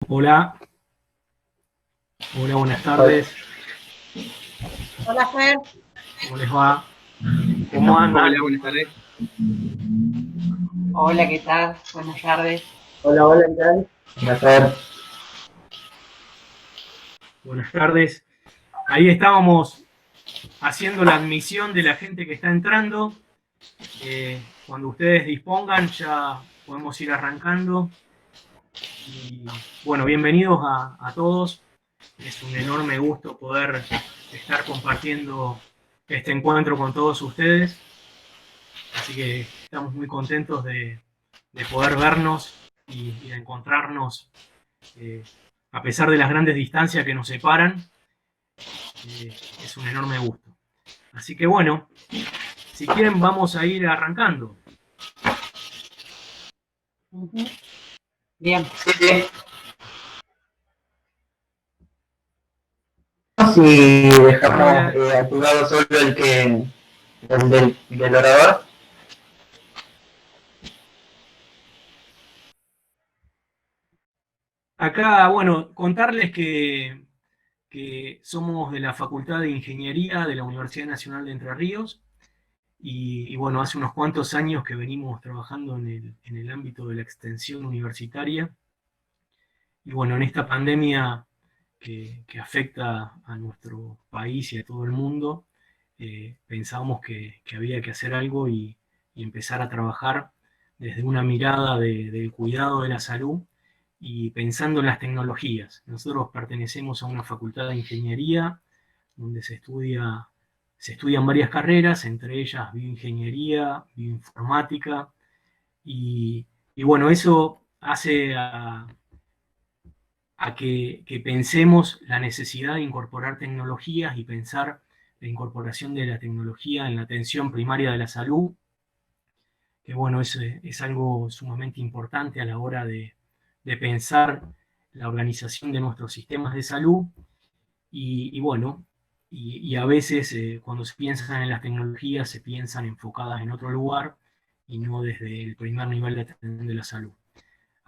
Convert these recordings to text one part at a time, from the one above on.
Hola, hola, buenas tardes. Hola, Fer. ¿Cómo les va? ¿Cómo Hola, andan? buenas tardes. Hola, ¿qué tal? Buenas tardes. Hola, hola, ¿qué tal? Buenas tardes. Buenas tardes. Ahí estábamos haciendo la admisión de la gente que está entrando. Cuando ustedes dispongan ya podemos ir arrancando. Y bueno, bienvenidos a todos. Es un enorme gusto poder estar compartiendo este encuentro con todos ustedes. Así que estamos muy contentos de poder vernos y de encontrarnos a pesar de las grandes distancias que nos separan. Es un enorme gusto. Así que bueno, si quieren vamos a ir arrancando. Bien. Sí, sí. Si dejamos activado solo el del orador. Acá, bueno, contarles que somos de la Facultad de Ingeniería de la Universidad Nacional de Entre Ríos y bueno, hace unos cuantos años que venimos trabajando en el ámbito de la extensión universitaria y bueno, en esta pandemia que afecta a nuestro país y a todo el mundo, pensábamos que había que hacer algo y empezar a trabajar desde una mirada del cuidado de la salud y pensando en las tecnologías. Nosotros pertenecemos a una facultad de ingeniería donde se estudian varias carreras, entre ellas bioingeniería, bioinformática, y, y bueno, eso hace a que pensemos la necesidad de incorporar tecnologías y pensar la incorporación de la tecnología en la atención primaria de la salud, que bueno, es algo sumamente importante a la hora de pensar la organización de nuestros sistemas de salud y bueno, y a veces cuando se piensan en las tecnologías se piensan enfocadas en otro lugar y no desde el primer nivel de atención de la salud.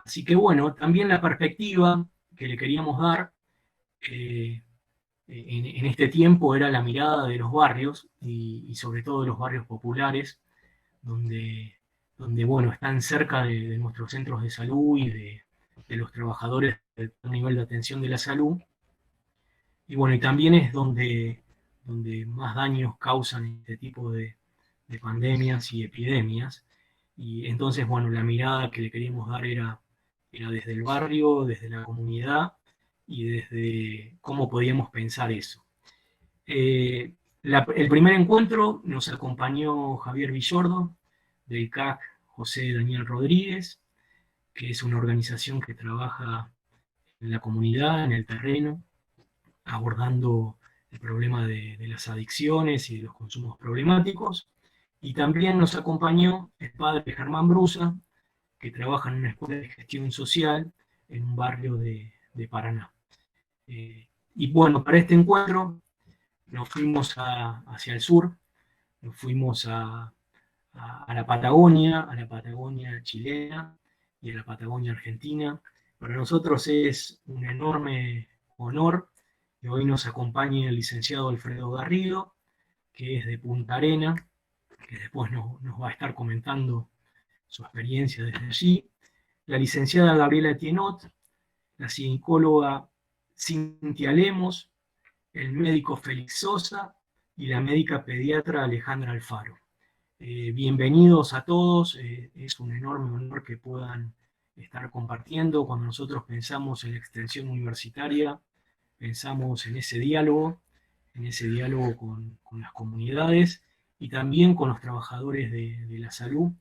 Así que bueno, también la perspectiva que le queríamos dar eh, en este tiempo era la mirada de los barrios y sobre todo de los barrios populares, donde, donde bueno, están cerca de nuestros centros de salud y de los trabajadores del nivel de atención de la salud. Y bueno, y también es donde más daños causan este tipo de pandemias y epidemias. Y entonces, bueno, la mirada que le queríamos dar era desde el barrio, desde la comunidad y desde cómo podíamos pensar eso. El primer encuentro nos acompañó Javier Villordo, del CAC José Daniel Rodríguez, que es una organización que trabaja en la comunidad, en el terreno, abordando el problema de las adicciones y de los consumos problemáticos. Y también nos acompañó el padre Germán Brusa, que trabaja en una escuela de gestión social en un barrio de Paraná. Y bueno, para este encuentro nos fuimos hacia el sur, nos fuimos a la Patagonia chilena y a la Patagonia argentina. Para nosotros es un enorme honor que hoy nos acompañe el licenciado Alfredo Garrido, que es de Punta Arena, que después nos va a estar comentando su experiencia desde allí. La licenciada Gabriela Tienot, la psicóloga Cintia Lemos, el médico Félix Sosa y la médica pediatra Alejandra Alfaro. Bienvenidos a todos, es un enorme honor que puedan estar compartiendo. Cuando nosotros pensamos en la extensión universitaria, pensamos en ese diálogo con las comunidades y también con los trabajadores de la salud,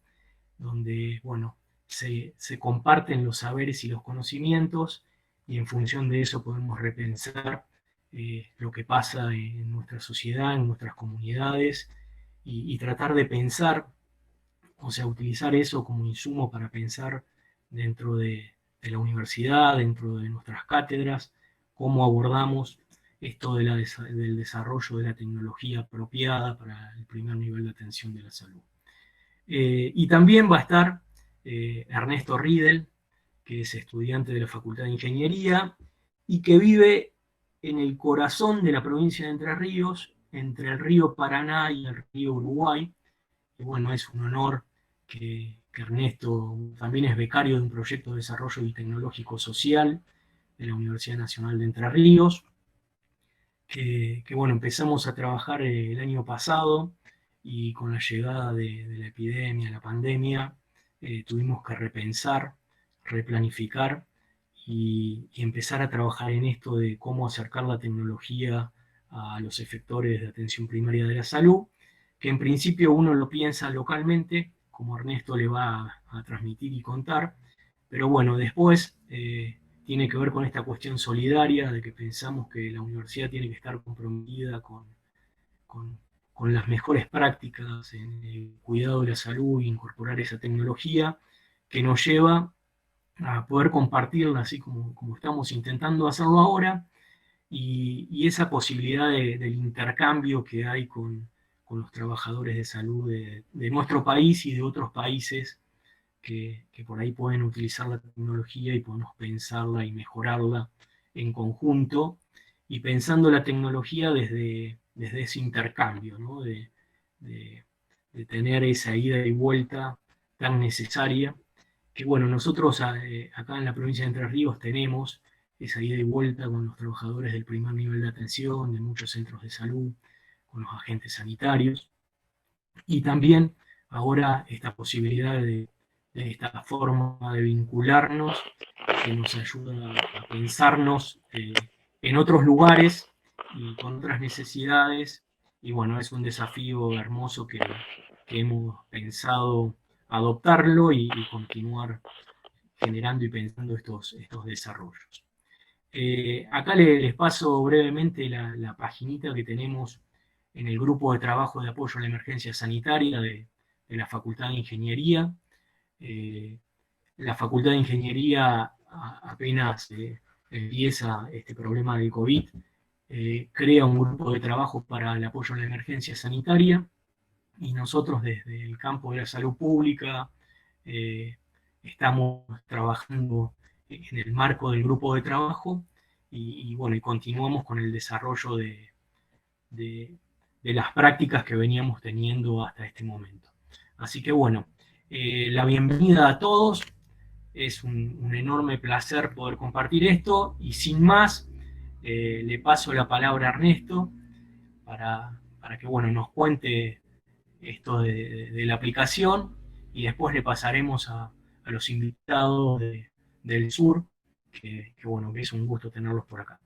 donde, bueno, se comparten los saberes y los conocimientos y en función de eso podemos repensar lo que pasa en nuestra sociedad, en nuestras comunidades y tratar de pensar, o sea, utilizar eso como insumo para pensar dentro de la universidad, dentro de nuestras cátedras, cómo abordamos esto del desarrollo de la tecnología apropiada para el primer nivel de atención de la salud. Y también va a estar Ernesto Riedel, que es estudiante de la Facultad de Ingeniería y que vive en el corazón de la provincia de Entre Ríos, entre el río Paraná y el río Uruguay. Y bueno, es un honor que Ernesto también es becario de un proyecto de desarrollo y tecnológico social de la Universidad Nacional de Entre Ríos, que bueno, empezamos a trabajar el año pasado y con la llegada de la epidemia, la pandemia, tuvimos que repensar, replanificar y empezar a trabajar en esto de cómo acercar la tecnología a los efectores de atención primaria de la salud, que en principio uno lo piensa localmente, como Ernesto le va a transmitir y contar, pero bueno, después tiene que ver con esta cuestión solidaria de que pensamos que la universidad tiene que estar comprometida con, con las mejores prácticas en el cuidado de la salud e incorporar esa tecnología que nos lleva a poder compartirla así como estamos intentando hacerlo ahora, y esa posibilidad del intercambio que hay con los trabajadores de salud de nuestro país y de otros países que por ahí pueden utilizar la tecnología y podemos pensarla y mejorarla en conjunto, y pensando la tecnología desde ese intercambio, ¿no? De tener esa ida y vuelta tan necesaria, que bueno, nosotros acá en la provincia de Entre Ríos tenemos esa ida y vuelta con los trabajadores del primer nivel de atención, de muchos centros de salud, con los agentes sanitarios, y también ahora esta posibilidad de esta forma de vincularnos que nos ayuda a pensarnos en otros lugares y con otras necesidades, y bueno, es un desafío hermoso que hemos pensado adoptarlo y continuar generando y pensando estos desarrollos. Acá les paso brevemente la paginita que tenemos en el grupo de trabajo de apoyo a la emergencia sanitaria de la Facultad de Ingeniería. La Facultad de Ingeniería apenas empieza este problema del COVID, crea un grupo de trabajo para el apoyo a la emergencia sanitaria, y nosotros desde el campo de la salud pública estamos trabajando en el marco del grupo de trabajo y bueno, y continuamos con el desarrollo de las prácticas que veníamos teniendo hasta este momento. Así que bueno, la bienvenida a todos, es un enorme placer poder compartir esto, y sin más, le paso la palabra a Ernesto para que bueno, nos cuente esto de la aplicación, y después le pasaremos a los invitados del sur, que bueno, que es un gusto tenerlos por acá.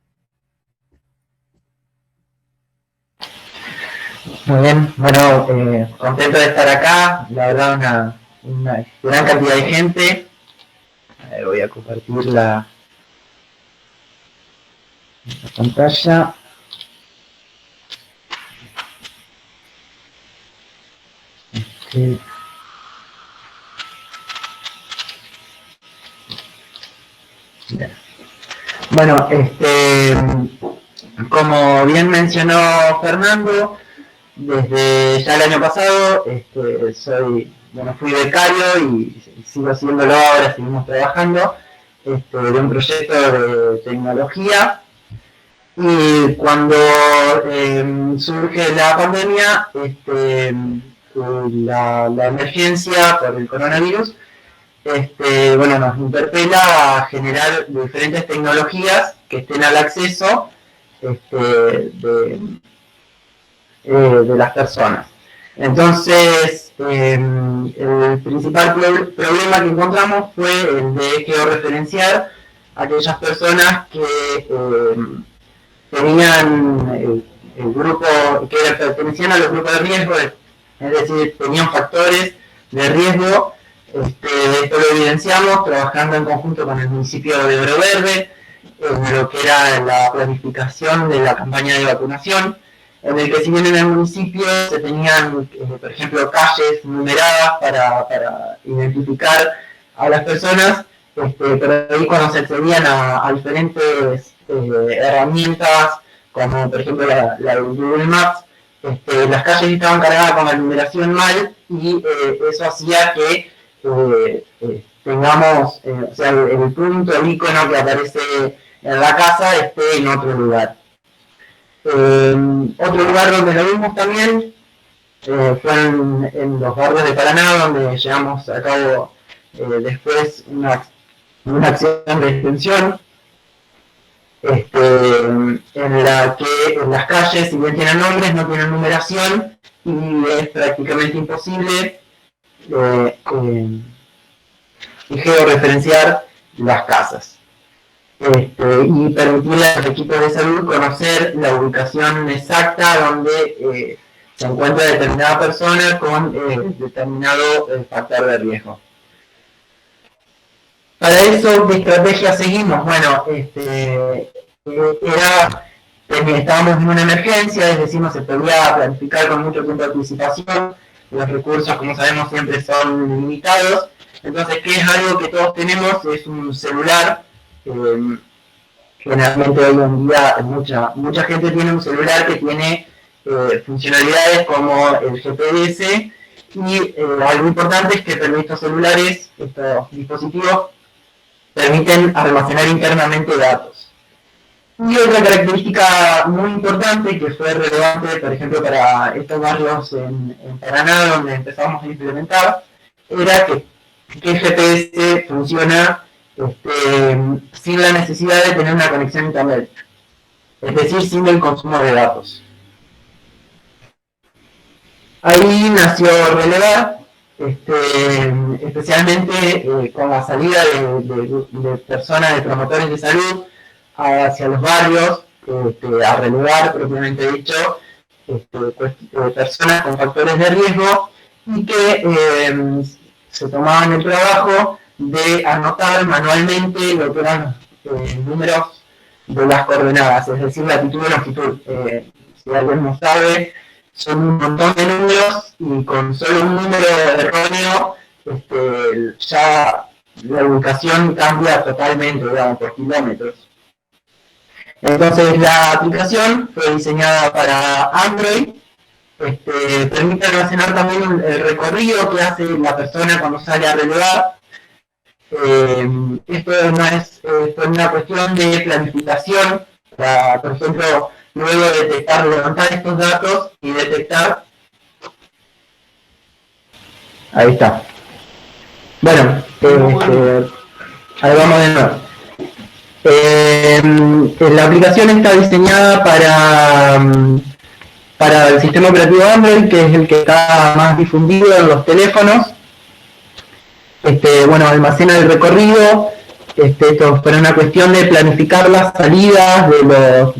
Muy bien, bueno, contento de estar acá, la verdad una gran cantidad de gente. A ver, voy a compartir la pantalla. Bueno, como bien mencionó Fernando, desde ya el año pasado fui becario y sigo siéndolo ahora, seguimos trabajando de un proyecto de tecnología, y cuando surge la pandemia, la emergencia por el coronavirus, bueno, nos interpela a generar diferentes tecnologías que estén al acceso de las personas. Entonces, el principal problema que encontramos fue el de georreferenciar a aquellas personas que tenían el grupo, que pertenecían a los grupos de riesgo, es decir, tenían factores de riesgo. Esto lo evidenciamos trabajando en conjunto con el municipio de Oro Verde, en lo que era la planificación de la campaña de vacunación, en el que si bien en el municipio se tenían, por ejemplo, calles numeradas para identificar a las personas, pero ahí cuando se accedían a diferentes herramientas, como por ejemplo la de Google Maps, las calles estaban cargadas con la numeración mal, y eso hacía que tengamos, o sea, el punto, el icono que aparece en la casa esté en otro lugar. Otro lugar donde lo vimos también fue en los barrios de Paraná, donde llevamos a cabo después una acción de extensión, en la que las calles, si bien tienen nombres, no tienen numeración y es prácticamente imposible georreferenciar las casas. Y permitirle a los equipos de salud conocer la ubicación exacta donde se encuentra determinada persona con determinado factor de riesgo. Para eso, ¿qué estrategia seguimos? Bueno, estábamos en una emergencia, es decir, no se podía planificar con mucho tiempo de anticipación, los recursos, como sabemos, siempre son limitados. Entonces, ¿qué es algo que todos tenemos? Es un celular. Generalmente hoy en día mucha gente tiene un celular que tiene funcionalidades como el GPS y algo importante es que estos celulares, estos dispositivos, permiten almacenar internamente datos. Y otra característica muy importante que fue relevante, por ejemplo, para estos barrios en Paraná, donde empezamos a implementar, era que el GPS funciona sin la necesidad de tener una conexión a internet, es decir, sin el consumo de datos. Ahí nació Relevar, especialmente con la salida de personas, de promotores de salud hacia los barrios, a relevar, propiamente dicho, personas con factores de riesgo y que se tomaban el trabajo de anotar manualmente lo que eran números de las coordenadas, es decir, latitud y longitud. Si alguien no sabe, son un montón de números y con solo un número erróneo ya la ubicación cambia totalmente, digamos, por kilómetros. Entonces la aplicación fue diseñada para Android, permite almacenar también el recorrido que hace la persona cuando sale a relevar. Esto no es una cuestión de planificación, para, por ejemplo, luego de detectar, levantar estos datos y detectar. Ahí está. Bueno, ahí vamos de nuevo. La aplicación está diseñada para el sistema operativo Android, que es el que está más difundido en los teléfonos. Bueno, almacena el recorrido. Esto fue una cuestión de planificar las salidas de los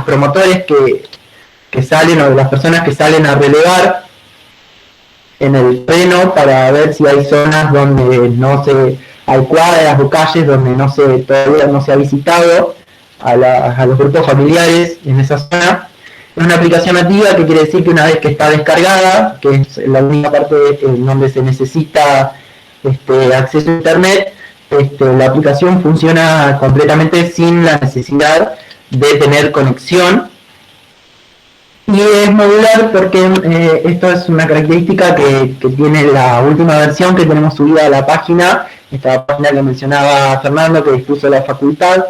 promotores que salen, o de las personas que salen a relevar en el terreno, para ver si hay zonas donde hay cuadras o calles donde todavía no se ha visitado a los grupos familiares en esa zona. Es una aplicación nativa, que quiere decir que una vez que está descargada, que es la única parte en donde se necesita acceso a internet, la aplicación funciona completamente sin la necesidad de tener conexión. Y es modular porque esto es una característica que tiene la última versión que tenemos subida a la página, esta página que mencionaba Fernando, que dispuso la facultad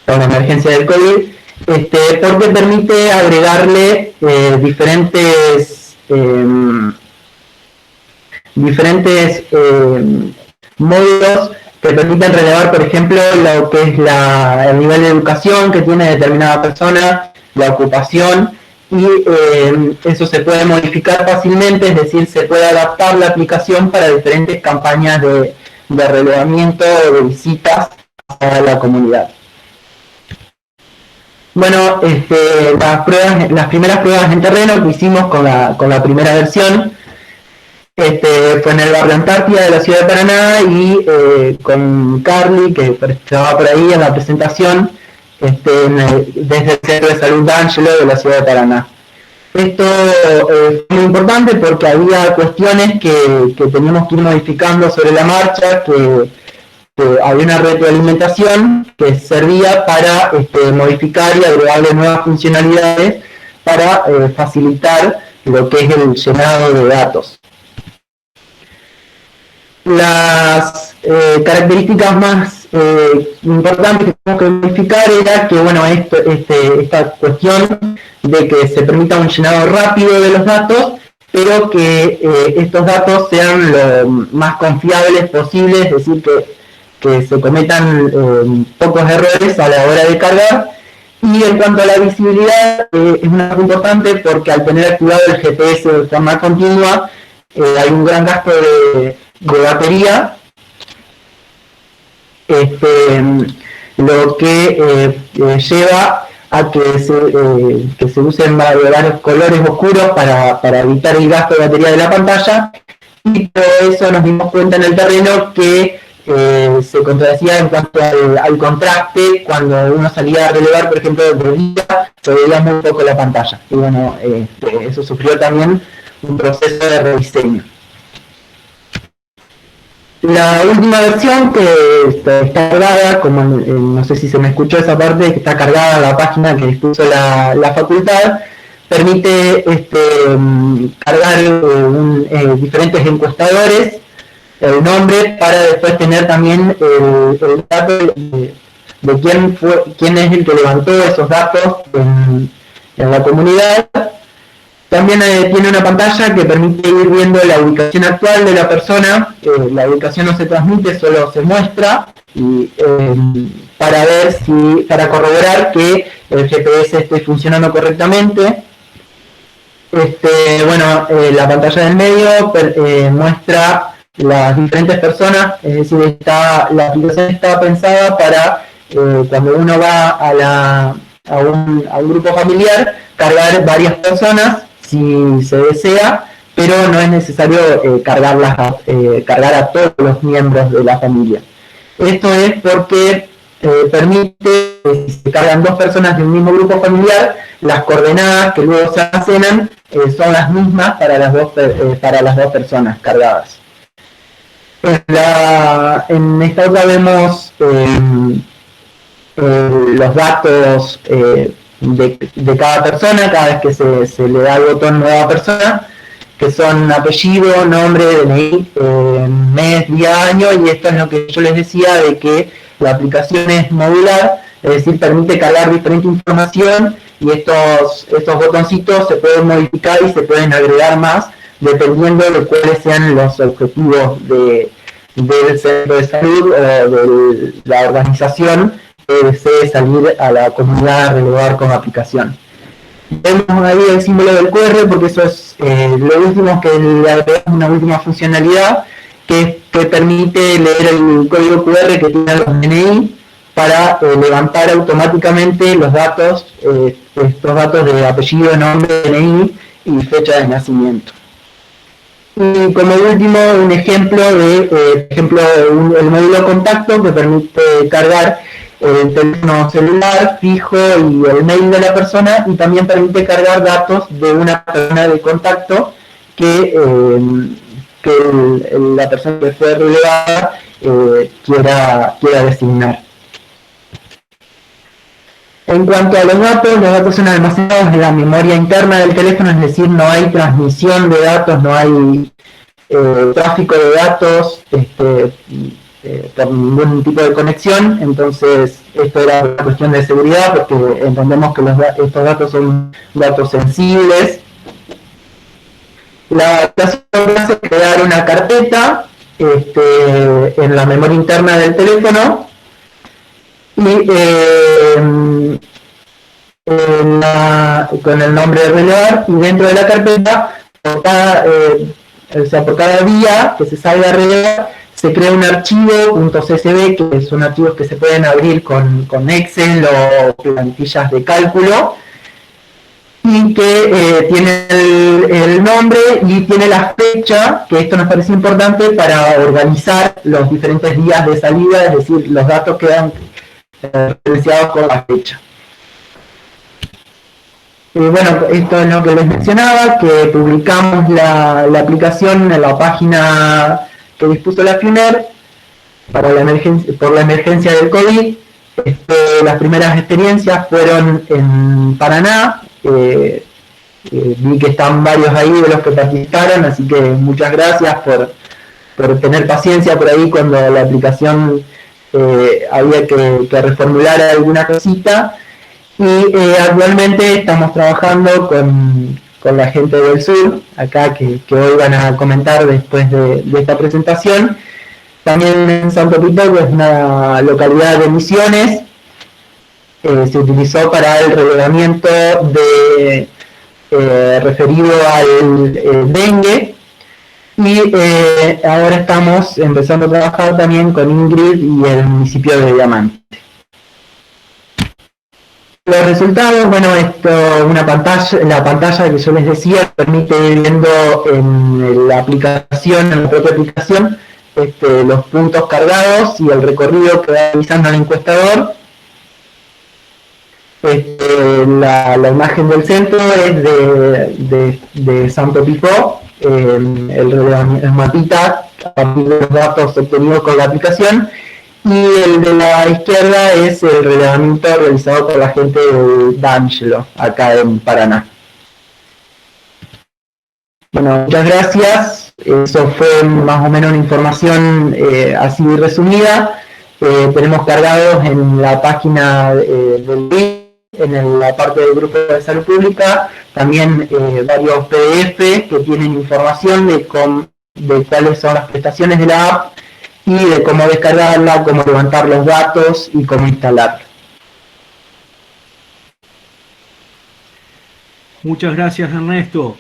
con la emergencia del COVID, porque permite agregarle diferentes módulos que permiten relevar, por ejemplo, lo que es el nivel de educación que tiene determinada persona, la ocupación, y eso se puede modificar fácilmente, es decir, se puede adaptar la aplicación para diferentes campañas de relevamiento o de visitas a la comunidad. Bueno, las primeras pruebas en terreno que hicimos con la primera versión fue en el barrio Antártida de la ciudad de Paraná, y con Carly, que estaba por ahí en la presentación, desde el Centro de Salud D'Angelo de la ciudad de Paraná. Esto es muy importante porque había cuestiones que teníamos que ir modificando sobre la marcha, que había una retroalimentación que servía para modificar y agregarle nuevas funcionalidades para facilitar lo que es el llenado de datos. Las características más importantes que tenemos que verificar era que, bueno, esta cuestión de que se permita un llenado rápido de los datos, pero que estos datos sean lo más confiables posible, es decir, que se cometan pocos errores a la hora de cargar. Y en cuanto a la visibilidad, es una cosa importante porque al tener activado el GPS de forma continua, hay un gran gasto de batería, lo que lleva a que se usen varios colores oscuros para evitar el gasto de batería de la pantalla, y todo eso nos dimos cuenta en el terreno que se contradecía en cuanto al contraste. Cuando uno salía a relevar, por ejemplo, de día, se veía muy poco la pantalla, y bueno, eso sufrió también un proceso de rediseño. La última versión, que está cargada, como no sé si se me escuchó esa parte, que está cargada la página que dispuso la facultad, permite cargar diferentes encuestadores, el nombre, para después tener también el dato de quién es el que levantó esos datos en la comunidad. También tiene una pantalla que permite ir viendo la ubicación actual de la persona. La ubicación no se transmite, solo se muestra, y para corroborar que el GPS esté funcionando correctamente. La pantalla del medio muestra las diferentes personas, es decir, la aplicación está pensada para cuando uno va a un grupo familiar, cargar varias personas si se desea, pero no es necesario cargar a todos los miembros de la familia. Esto es porque permite, si se cargan dos personas de un mismo grupo familiar, las coordenadas que luego se almacenan son las mismas para las dos personas cargadas. En esta otra vemos los datos de cada persona cada vez que se le da el botón nueva persona, que son apellido, nombre, DNI, mes, día, año, y esto es lo que yo les decía de que la aplicación es modular, es decir, permite cargar diferente información, y estos botoncitos se pueden modificar y se pueden agregar más dependiendo de cuáles sean los objetivos del centro de salud o de la organización que desee salir a la comunidad a relevar con aplicación. Vemos ahí el símbolo del QR porque eso es lo último que le agregamos, una última funcionalidad que permite leer el código QR que tiene los DNI para levantar automáticamente los datos, estos datos de apellido, nombre, DNI y fecha de nacimiento. Y como último, un ejemplo el módulo contacto, que permite cargar el teléfono celular fijo y el mail de la persona, y también permite cargar datos de una persona de contacto que la persona que fue relevada quiera designar. En cuanto a los datos son almacenados en la memoria interna del teléfono, es decir, no hay transmisión de datos, no hay tráfico de datos por ningún tipo de conexión. Entonces, esto era una cuestión de seguridad, porque entendemos que estos datos son datos sensibles. La aplicación hace crear una carpeta en la memoria interna del teléfono, y con el nombre de relevar, y dentro de la carpeta, por cada día que se salga a relevar, se crea un archivo .csv, que son archivos que se pueden abrir con Excel o plantillas de cálculo, y que tiene el nombre y tiene la fecha, que esto nos parece importante para organizar los diferentes días de salida, es decir, los datos quedan referenciados con la fecha. Bueno, esto es lo que les mencionaba, que publicamos la aplicación en la página que dispuso la FUNER por la emergencia del COVID. Las primeras experiencias fueron en Paraná. Vi que están varios ahí de los que participaron, así que muchas gracias por tener paciencia por ahí cuando la aplicación había que reformular alguna cosita. Y actualmente estamos trabajando con la gente del sur, acá que hoy van a comentar después de esta presentación. También en Santo Pito, que es una localidad de Misiones, se utilizó para el relevamiento referido al dengue. Y ahora estamos empezando a trabajar también con Ingrid y el municipio de Diamante. Los resultados, bueno, la pantalla que yo les decía permite ir viendo en la aplicación, en la propia aplicación, los puntos cargados y el recorrido que va realizando el encuestador. La imagen del centro es de Santo Picó, el mapita a partir de los datos obtenidos con la aplicación, y el de la izquierda es el relevamiento realizado por la gente de D'Angelo, acá en Paraná. Bueno, muchas gracias. Eso fue más o menos una información así resumida. Tenemos cargados en la página del BID, en la parte del grupo de salud pública, también varios PDF que tienen información de cuáles son las prestaciones de la app y de cómo descargarla, cómo levantar los datos y cómo instalarla. Muchas gracias, Ernesto.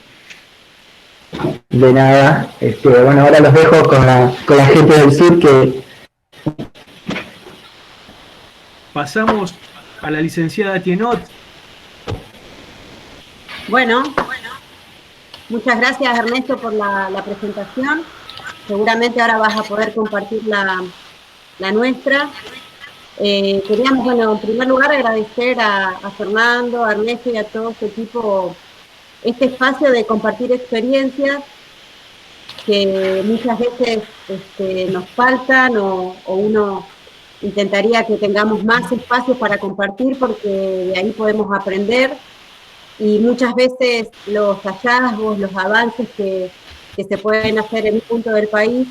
De nada. Bueno, ahora los dejo con la gente del sur que... Pasamos a la licenciada Tienot. Bueno, muchas gracias, Ernesto, por la presentación. Seguramente ahora vas a poder compartir la nuestra. Queríamos, bueno, en primer lugar agradecer a Fernando, a Ernesto y a todo su equipo este espacio de compartir experiencias que muchas veces nos faltan o uno intentaría que tengamos más espacios para compartir porque de ahí podemos aprender y muchas veces los hallazgos, los avances que se pueden hacer en un punto del país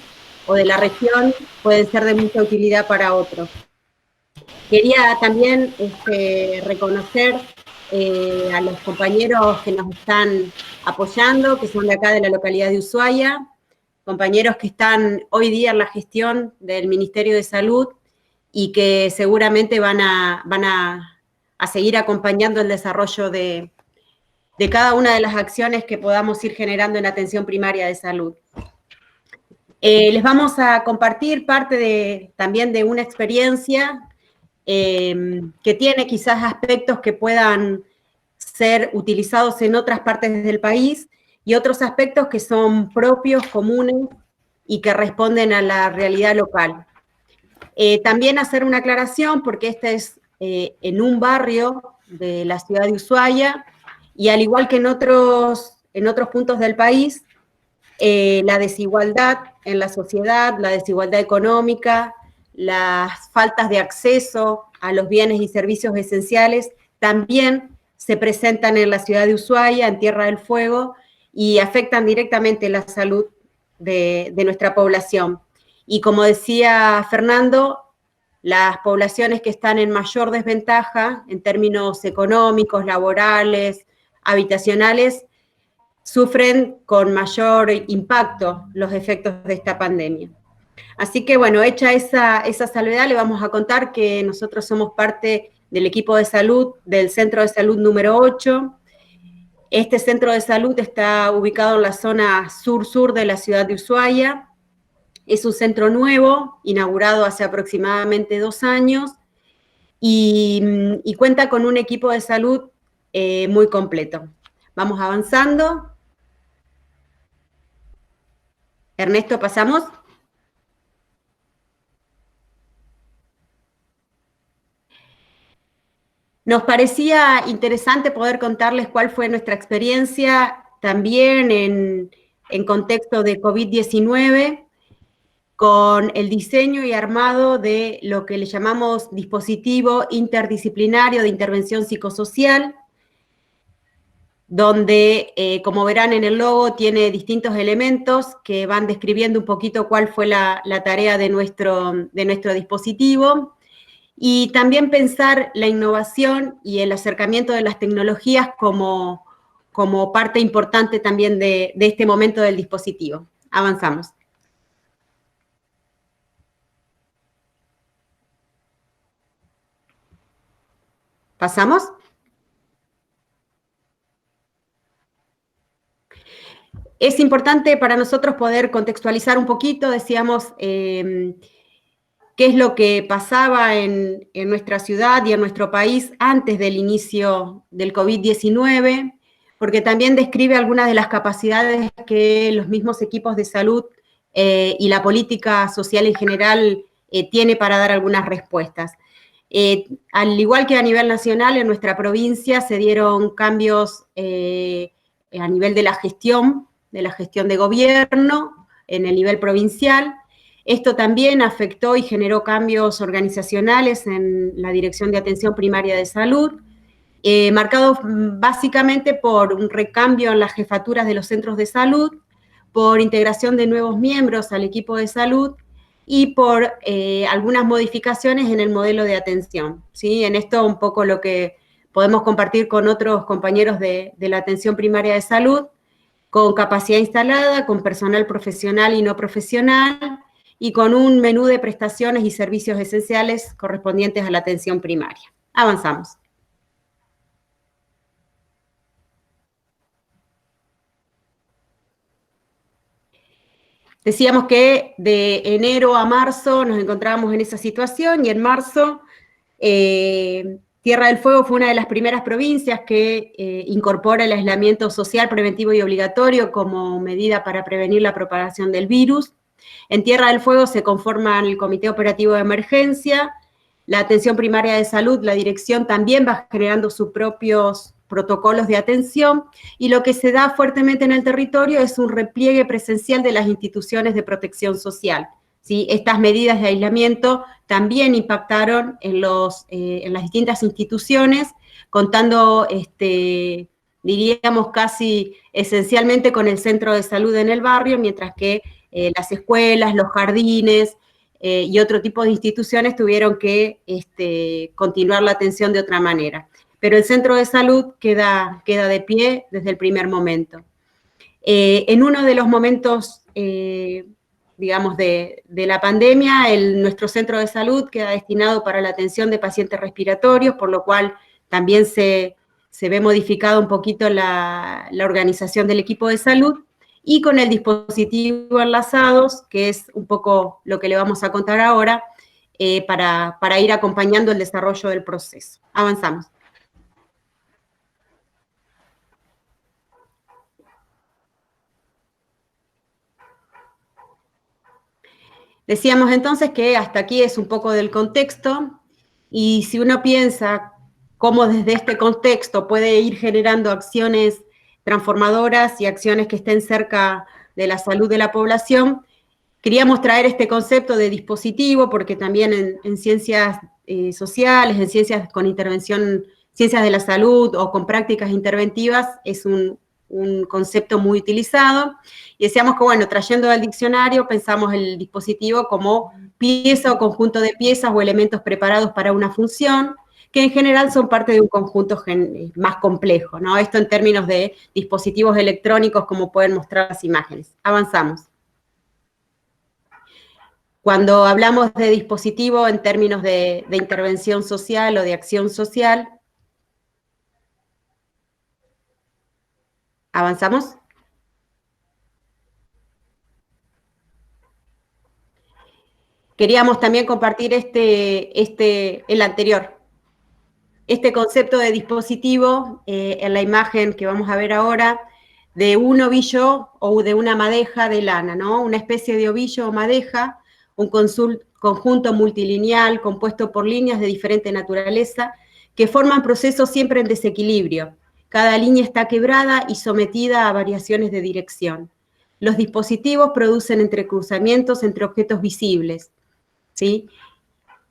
o de la región pueden ser de mucha utilidad para otros. Quería también reconocer a los compañeros que nos están apoyando, que son de acá de la localidad de Ushuaia, compañeros que están hoy día en la gestión del Ministerio de Salud y que seguramente van a seguir acompañando el desarrollo de cada una de las acciones que podamos ir generando en atención primaria de salud. Les vamos a compartir parte también de una experiencia que tiene quizás aspectos que puedan ser utilizados en otras partes del país y otros aspectos que son propios, comunes y que responden a la realidad local. También hacer una aclaración porque este es en un barrio de la ciudad de Ushuaia y al igual que en otros puntos del país, la desigualdad en la sociedad, la desigualdad económica, las faltas de acceso a los bienes y servicios esenciales también se presentan en la ciudad de Ushuaia, en Tierra del Fuego, y afectan directamente la salud de nuestra población. Y como decía Fernando, las poblaciones que están en mayor desventaja en términos económicos, laborales, habitacionales, sufren con mayor impacto los efectos de esta pandemia. Así que, bueno, hecha esa salvedad, le vamos a contar que nosotros somos parte del equipo de salud del Centro de Salud número 8. Este centro de salud está ubicado en la zona sur-sur de la ciudad de Ushuaia. Es un centro nuevo, inaugurado hace aproximadamente 2 años, y cuenta con un equipo de salud muy completo. Vamos avanzando. Ernesto, ¿pasamos? Nos parecía interesante poder contarles cuál fue nuestra experiencia también en contexto de COVID-19, con el diseño y armado de lo que le llamamos dispositivo interdisciplinario de intervención psicosocial, donde, como verán en el logo, tiene distintos elementos que van describiendo un poquito cuál fue la tarea de nuestro dispositivo, y también pensar la innovación y el acercamiento de las tecnologías como parte importante también de este momento del dispositivo. Avanzamos. ¿Pasamos? Es importante para nosotros poder contextualizar un poquito, decíamos, qué es lo que pasaba en nuestra ciudad y en nuestro país antes del inicio del COVID-19, porque también describe algunas de las capacidades que los mismos equipos de salud y la política social en general tiene para dar algunas respuestas. Al igual que a nivel nacional, en nuestra provincia se dieron cambios a nivel de la gestión de gobierno, en el nivel provincial. Esto también afectó y generó cambios organizacionales en la Dirección de Atención Primaria de Salud, marcados básicamente por un recambio en las jefaturas de los centros de salud, por integración de nuevos miembros al equipo de salud y por algunas modificaciones en el modelo de atención, ¿sí? En esto un poco lo que podemos compartir con otros compañeros de la atención primaria de salud, con capacidad instalada, con personal profesional y no profesional, y con un menú de prestaciones y servicios esenciales correspondientes a la atención primaria. Avanzamos. Decíamos que de enero a marzo nos encontrábamos en esa situación, y en marzo Tierra del Fuego fue una de las primeras provincias que incorpora el aislamiento social preventivo y obligatorio como medida para prevenir la propagación del virus. En Tierra del Fuego se conforman el Comité Operativo de Emergencia, la Atención Primaria de Salud, la dirección también va generando sus propios protocolos de atención, y lo que se da fuertemente en el territorio es un repliegue presencial de las instituciones de protección social. ¿Sí? Estas medidas de aislamiento también impactaron en las distintas instituciones, contando, diríamos, casi esencialmente con el centro de salud en el barrio, mientras que las escuelas, los jardines y otro tipo de instituciones tuvieron que continuar la atención de otra manera. Pero el centro de salud queda de pie desde el primer momento. En uno de los momentos digamos, de la pandemia, nuestro centro de salud queda destinado para la atención de pacientes respiratorios, por lo cual también se ve modificada un poquito la organización del equipo de salud, y con el dispositivo enlazados, que es un poco lo que le vamos a contar ahora, para ir acompañando el desarrollo del proceso. Avanzamos. Decíamos entonces que hasta aquí es un poco del contexto, y si uno piensa cómo desde este contexto puede ir generando acciones transformadoras y acciones que estén cerca de la salud de la población, queríamos traer este concepto de dispositivo, porque también en ciencias sociales, en ciencias con intervención, ciencias de la salud o con prácticas interventivas, es un concepto muy utilizado, y decíamos que, bueno, trayendo al diccionario, pensamos el dispositivo como pieza o conjunto de piezas o elementos preparados para una función, que en general son parte de un conjunto más complejo, ¿no? Esto en términos de dispositivos electrónicos, como pueden mostrar las imágenes. Avanzamos. Cuando hablamos de dispositivo en términos de intervención social o de acción social, ¿avanzamos? Queríamos también compartir el anterior. Este concepto de dispositivo, en la imagen que vamos a ver ahora, de un ovillo o de una madeja de lana, ¿no? Una especie de ovillo o madeja, un conjunto multilineal compuesto por líneas de diferente naturaleza que forman procesos siempre en desequilibrio. Cada línea está quebrada y sometida a variaciones de dirección. Los dispositivos producen entrecruzamientos entre objetos visibles, ¿sí?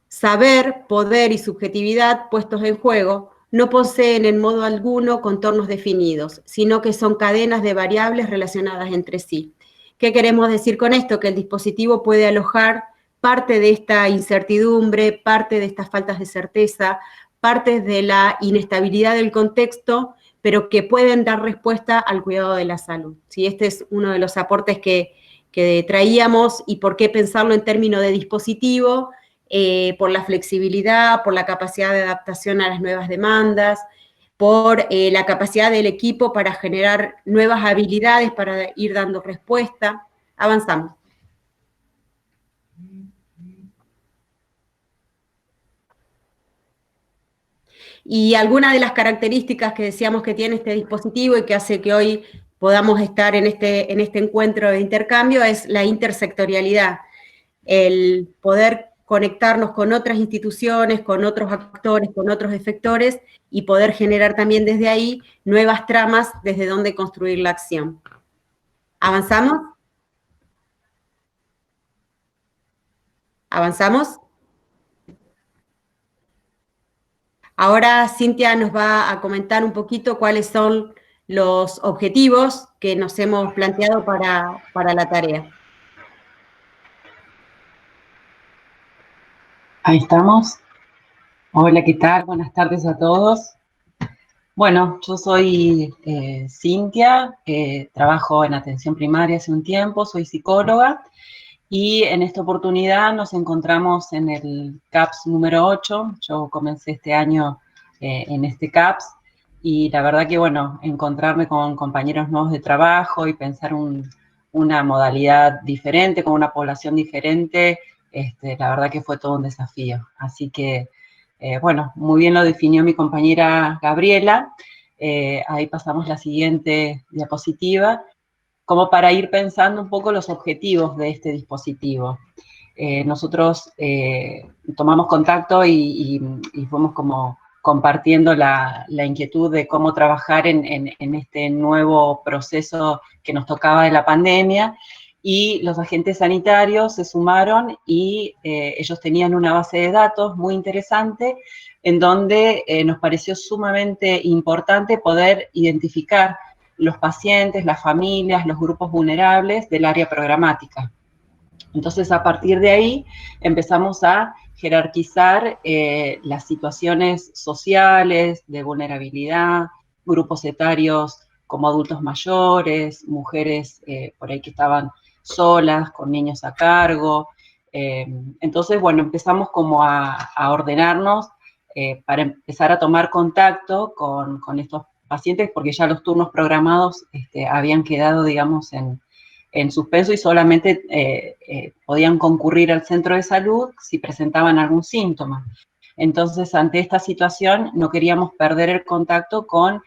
Saber, poder y subjetividad puestos en juego no poseen en modo alguno contornos definidos, sino que son cadenas de variables relacionadas entre sí. ¿Qué queremos decir con esto? Que el dispositivo puede alojar parte de esta incertidumbre, parte de estas faltas de certeza, partes de la inestabilidad del contexto, pero que pueden dar respuesta al cuidado de la salud. ¿Sí? Este es uno de los aportes que traíamos, y por qué pensarlo en términos de dispositivo, por la flexibilidad, por la capacidad de adaptación a las nuevas demandas, por la capacidad del equipo para generar nuevas habilidades para ir dando respuesta. Avanzamos. Y algunas de las características que decíamos que tiene este dispositivo y que hace que hoy podamos estar en este encuentro de intercambio es la intersectorialidad, el poder conectarnos con otras instituciones, con otros actores, con otros efectores, y poder generar también desde ahí nuevas tramas desde donde construir la acción. ¿Avanzamos? ¿Avanzamos? Ahora Cintia nos va a comentar un poquito cuáles son los objetivos que nos hemos planteado para la tarea. Ahí estamos. Hola, ¿qué tal? Buenas tardes a todos. Bueno, yo soy Cintia, trabajo en atención primaria hace un tiempo, soy psicóloga, y en esta oportunidad nos encontramos en el CAPS número 8. Yo comencé este año en este CAPS, y la verdad que, bueno, encontrarme con compañeros nuevos de trabajo y pensar una modalidad diferente, con una población diferente, la verdad que fue todo un desafío. Así que, bueno, muy bien lo definió mi compañera Gabriela. Ahí pasamos la siguiente diapositiva, como para ir pensando un poco los objetivos de este dispositivo. Nosotros tomamos contacto y fuimos como compartiendo la inquietud de cómo trabajar en este nuevo proceso que nos tocaba de la pandemia, y los agentes sanitarios se sumaron, y ellos tenían una base de datos muy interesante en donde nos pareció sumamente importante poder identificar los pacientes, las familias, los grupos vulnerables del área programática. Entonces, a partir de ahí, empezamos a jerarquizar las situaciones sociales de vulnerabilidad, grupos etarios como adultos mayores, mujeres por ahí que estaban solas, con niños a cargo. Entonces, bueno, empezamos como a ordenarnos para empezar a tomar contacto con estos pacientes, porque ya los turnos programados habían quedado, digamos, en suspenso, y solamente podían concurrir al centro de salud si presentaban algún síntoma. Entonces, ante esta situación, no queríamos perder el contacto con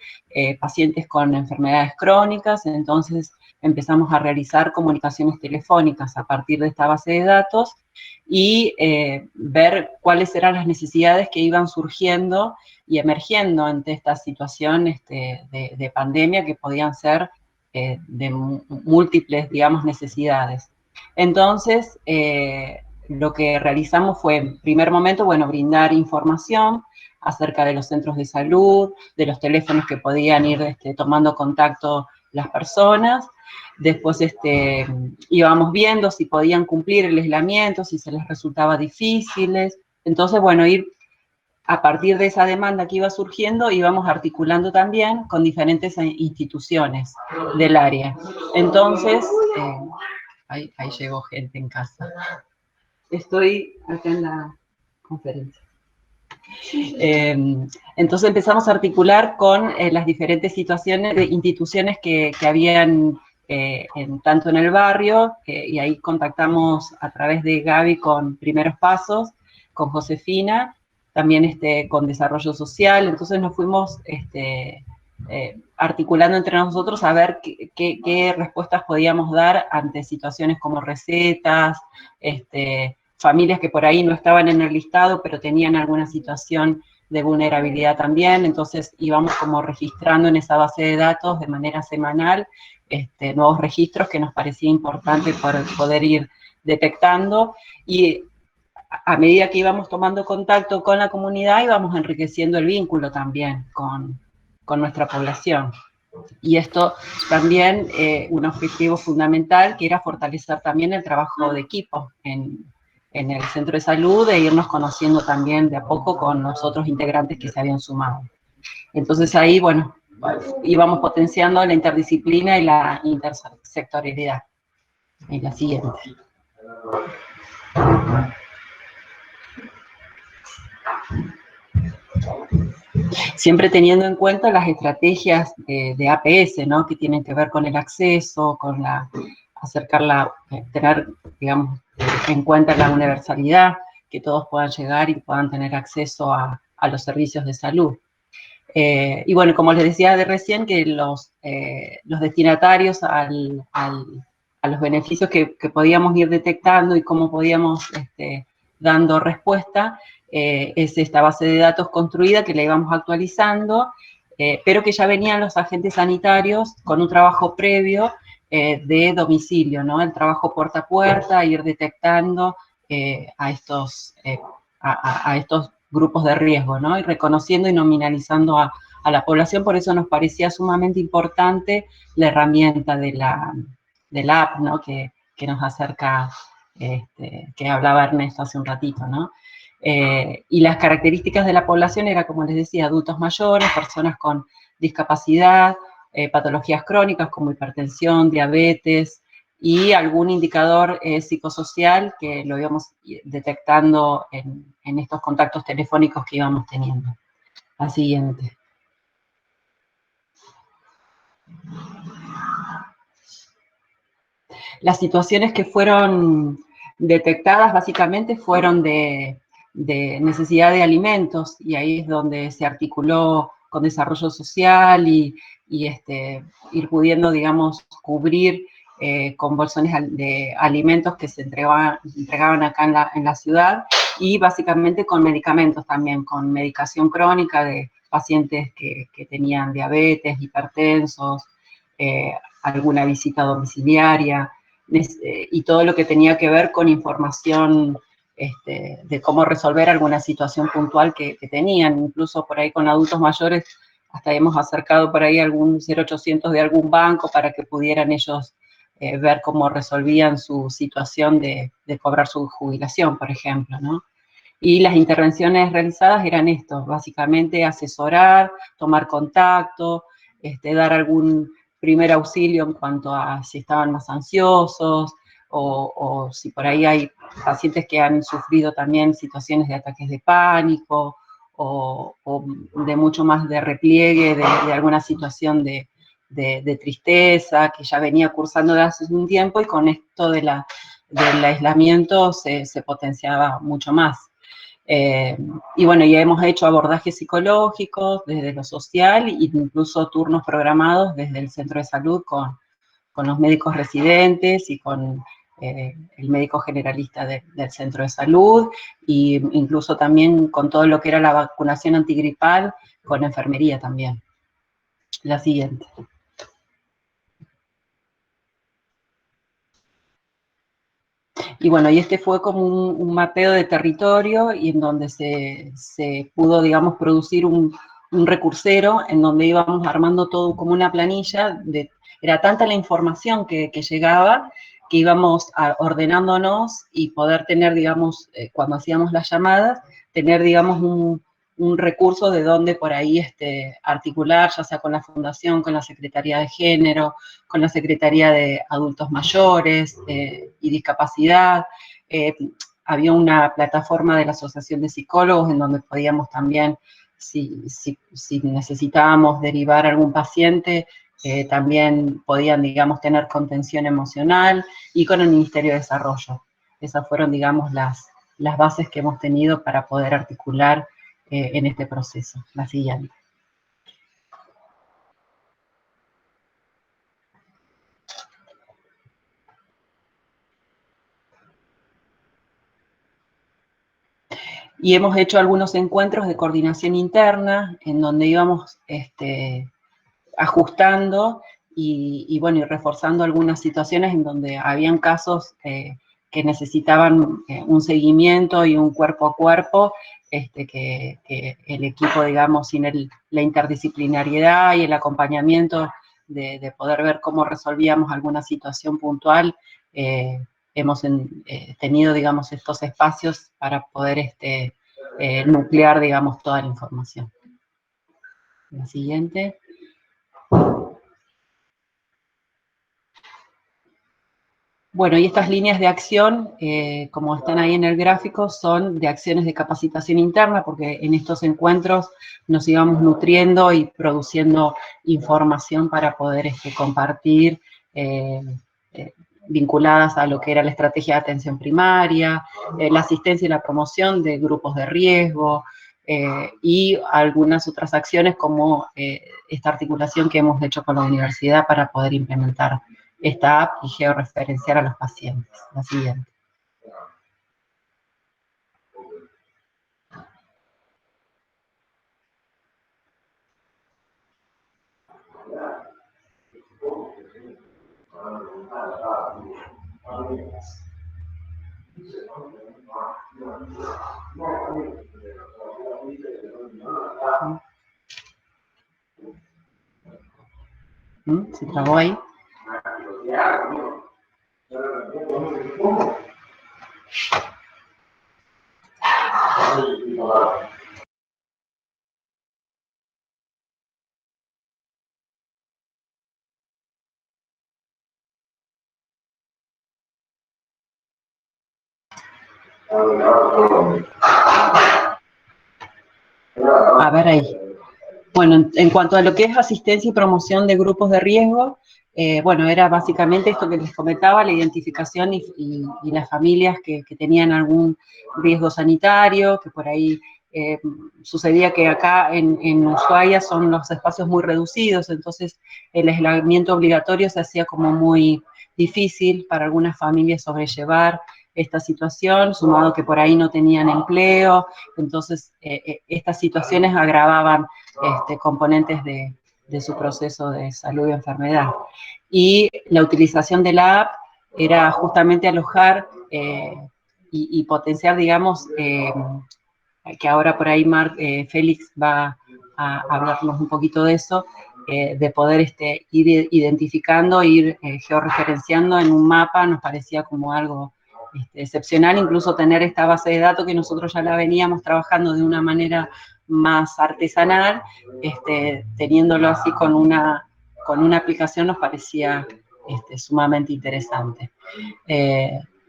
pacientes con enfermedades crónicas. Entonces empezamos a realizar comunicaciones telefónicas a partir de esta base de datos, y ver cuáles eran las necesidades que iban surgiendo y emergiendo ante esta situación de pandemia, que podían ser de múltiples, digamos, necesidades. Entonces, lo que realizamos fue, en primer momento, bueno, brindar información acerca de los centros de salud, de los teléfonos que podían ir tomando contacto las personas. Después íbamos viendo si podían cumplir el aislamiento, si se les resultaba difíciles. Entonces, bueno, a partir de esa demanda que iba surgiendo, íbamos articulando también con diferentes instituciones del área. Entonces, ahí llegó gente en casa. Estoy acá en la conferencia. Entonces empezamos a articular con las diferentes situaciones de instituciones que habían tanto en el barrio, y ahí contactamos a través de Gaby con Primeros Pasos, con Josefina, también con Desarrollo Social. Entonces nos fuimos articulando entre nosotros a ver qué respuestas podíamos dar ante situaciones como recetas, familias que por ahí no estaban en el listado, pero tenían alguna situación de vulnerabilidad también. Entonces íbamos como registrando en esa base de datos de manera semanal nuevos registros que nos parecía importante poder ir detectando, y a medida que íbamos tomando contacto con la comunidad, íbamos enriqueciendo el vínculo también con nuestra población. Y esto también, un objetivo fundamental, que era fortalecer también el trabajo de equipo en el centro de salud, e irnos conociendo también de a poco con los otros integrantes que se habían sumado. Entonces ahí, bueno, íbamos potenciando la interdisciplina y la intersectorialidad. En la siguiente. Siempre teniendo en cuenta las estrategias de APS, ¿no? Que tienen que ver con el acceso, con tener, digamos, en cuenta la universalidad, que todos puedan llegar y puedan tener acceso a los servicios de salud. Y bueno, como les decía de recién, que los destinatarios a los beneficios que podíamos ir detectando y cómo podíamos dando respuesta, es esta base de datos construida que la íbamos actualizando, pero que ya venían los agentes sanitarios con un trabajo previo de domicilio, ¿no? El trabajo puerta a puerta, ir detectando a estos grupos de riesgo, ¿no? Y reconociendo y nominalizando a la población. Por eso nos parecía sumamente importante la herramienta de la app, ¿no? Que nos acerca, que hablaba Ernesto hace un ratito, ¿no? Y las características de la población era, como les decía, adultos mayores, personas con discapacidad, patologías crónicas como hipertensión, diabetes, y algún indicador psicosocial que lo íbamos detectando en estos contactos telefónicos que íbamos teniendo. La siguiente. Las situaciones que fueron detectadas básicamente fueron de necesidad de alimentos, y ahí es donde se articuló con desarrollo social y ir pudiendo, digamos, cubrir con bolsones de alimentos que se entregaban acá en la ciudad, y básicamente con medicamentos también, con medicación crónica de pacientes que tenían diabetes, hipertensos, alguna visita domiciliaria, y todo lo que tenía que ver con información de cómo resolver alguna situación puntual que tenían. Incluso por ahí con adultos mayores, hasta hemos acercado por ahí algún 0800 de algún banco para que pudieran ellos ver cómo resolvían su situación de cobrar su jubilación, por ejemplo, ¿no? Y las intervenciones realizadas eran esto, básicamente asesorar, tomar contacto, dar algún primer auxilio en cuanto a si estaban más ansiosos, o si por ahí hay pacientes que han sufrido también situaciones de ataques de pánico, o de mucho más de repliegue de alguna situación de tristeza que ya venía cursando de hace un tiempo, y con esto del aislamiento se potenciaba mucho más. Y bueno, ya hemos hecho abordajes psicológicos desde lo social, e incluso turnos programados desde el centro de salud con los médicos residentes y con el médico generalista del centro de salud, e incluso también con todo lo que era la vacunación antigripal con la enfermería también. La siguiente. Y bueno, y este fue como un mapeo de territorio, y en donde se pudo, digamos, producir un recursero en donde íbamos armando todo como una planilla. Era tanta la información que llegaba, que íbamos ordenándonos y poder tener, digamos, cuando hacíamos las llamadas, tener, digamos, un recurso de donde por ahí articular, ya sea con la Fundación, con la Secretaría de Género, con la Secretaría de Adultos Mayores y Discapacidad. Había una plataforma de la Asociación de Psicólogos en donde podíamos también, si necesitábamos derivar a algún paciente, también podían, digamos, tener contención emocional, y con el Ministerio de Desarrollo. Esas fueron, digamos, las bases que hemos tenido para poder articular en este proceso. La siguiente. Y hemos hecho algunos encuentros de coordinación interna, en donde íbamos ajustando y bueno, y reforzando algunas situaciones en donde habían casos que que necesitaban un seguimiento y un cuerpo a cuerpo, que el equipo, digamos, sin la interdisciplinariedad y el acompañamiento de poder ver cómo resolvíamos alguna situación puntual, hemos tenido, digamos, estos espacios para poder nuclear, digamos, toda la información. La siguiente. Bueno, y estas líneas de acción, como están ahí en el gráfico, son de acciones de capacitación interna, porque en estos encuentros nos íbamos nutriendo y produciendo información para poder compartir, vinculadas a lo que era la estrategia de atención primaria, la asistencia y la promoción de grupos de riesgo, y algunas otras acciones como esta articulación que hemos hecho con la universidad para poder implementar esta app y georreferenciar a los pacientes. La siguiente. ¿Se trabó ahí? A ver ahí. Bueno, en cuanto a lo que es asistencia y promoción de grupos de riesgo, bueno, era básicamente esto que les comentaba, la identificación y las familias que tenían algún riesgo sanitario, que por ahí sucedía que acá en Ushuaia son los espacios muy reducidos, entonces el aislamiento obligatorio se hacía como muy difícil para algunas familias sobrellevar esta situación, sumado que por ahí no tenían empleo, entonces estas situaciones agravaban componentes de su proceso de salud y enfermedad. Y la utilización de la app era justamente alojar y potenciar, digamos, que ahora por ahí Félix va a hablarnos un poquito de eso, de poder ir identificando, ir georreferenciando en un mapa, nos parecía como algo excepcional, incluso tener esta base de datos que nosotros ya la veníamos trabajando de una manera más artesanal, teniéndolo así con una aplicación nos parecía sumamente interesante.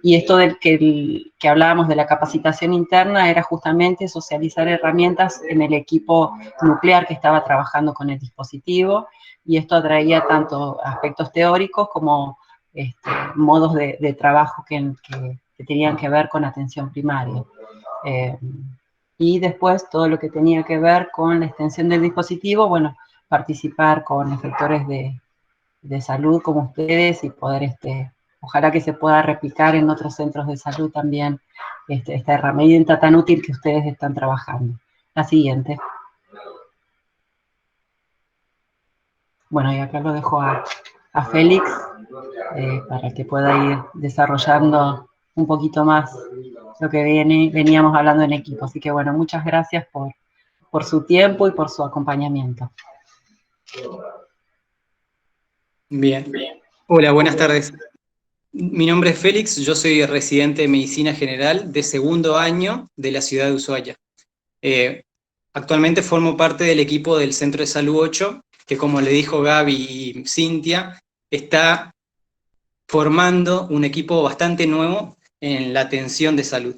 Y esto del que hablábamos de la capacitación interna era justamente socializar herramientas en el equipo nuclear que estaba trabajando con el dispositivo, y esto atraía tanto aspectos teóricos como modos de trabajo que tenían que ver con atención primaria. Y después todo lo que tenía que ver con la extensión del dispositivo, bueno, participar con efectores de salud como ustedes y poder, ojalá que se pueda replicar en otros centros de salud también esta herramienta tan útil que ustedes están trabajando. La siguiente. Bueno, y acá lo dejo a Félix para que pueda ir desarrollando un poquito más lo que veníamos hablando en equipo. Así que bueno, muchas gracias por su tiempo y por su acompañamiento. Bien. Hola, buenas tardes. Mi nombre es Félix, yo soy residente de Medicina General de segundo año de la ciudad de Ushuaia. Actualmente formo parte del equipo del Centro de Salud 8, que como le dijo Gaby y Cintia, está formando un equipo bastante nuevo en la atención de salud.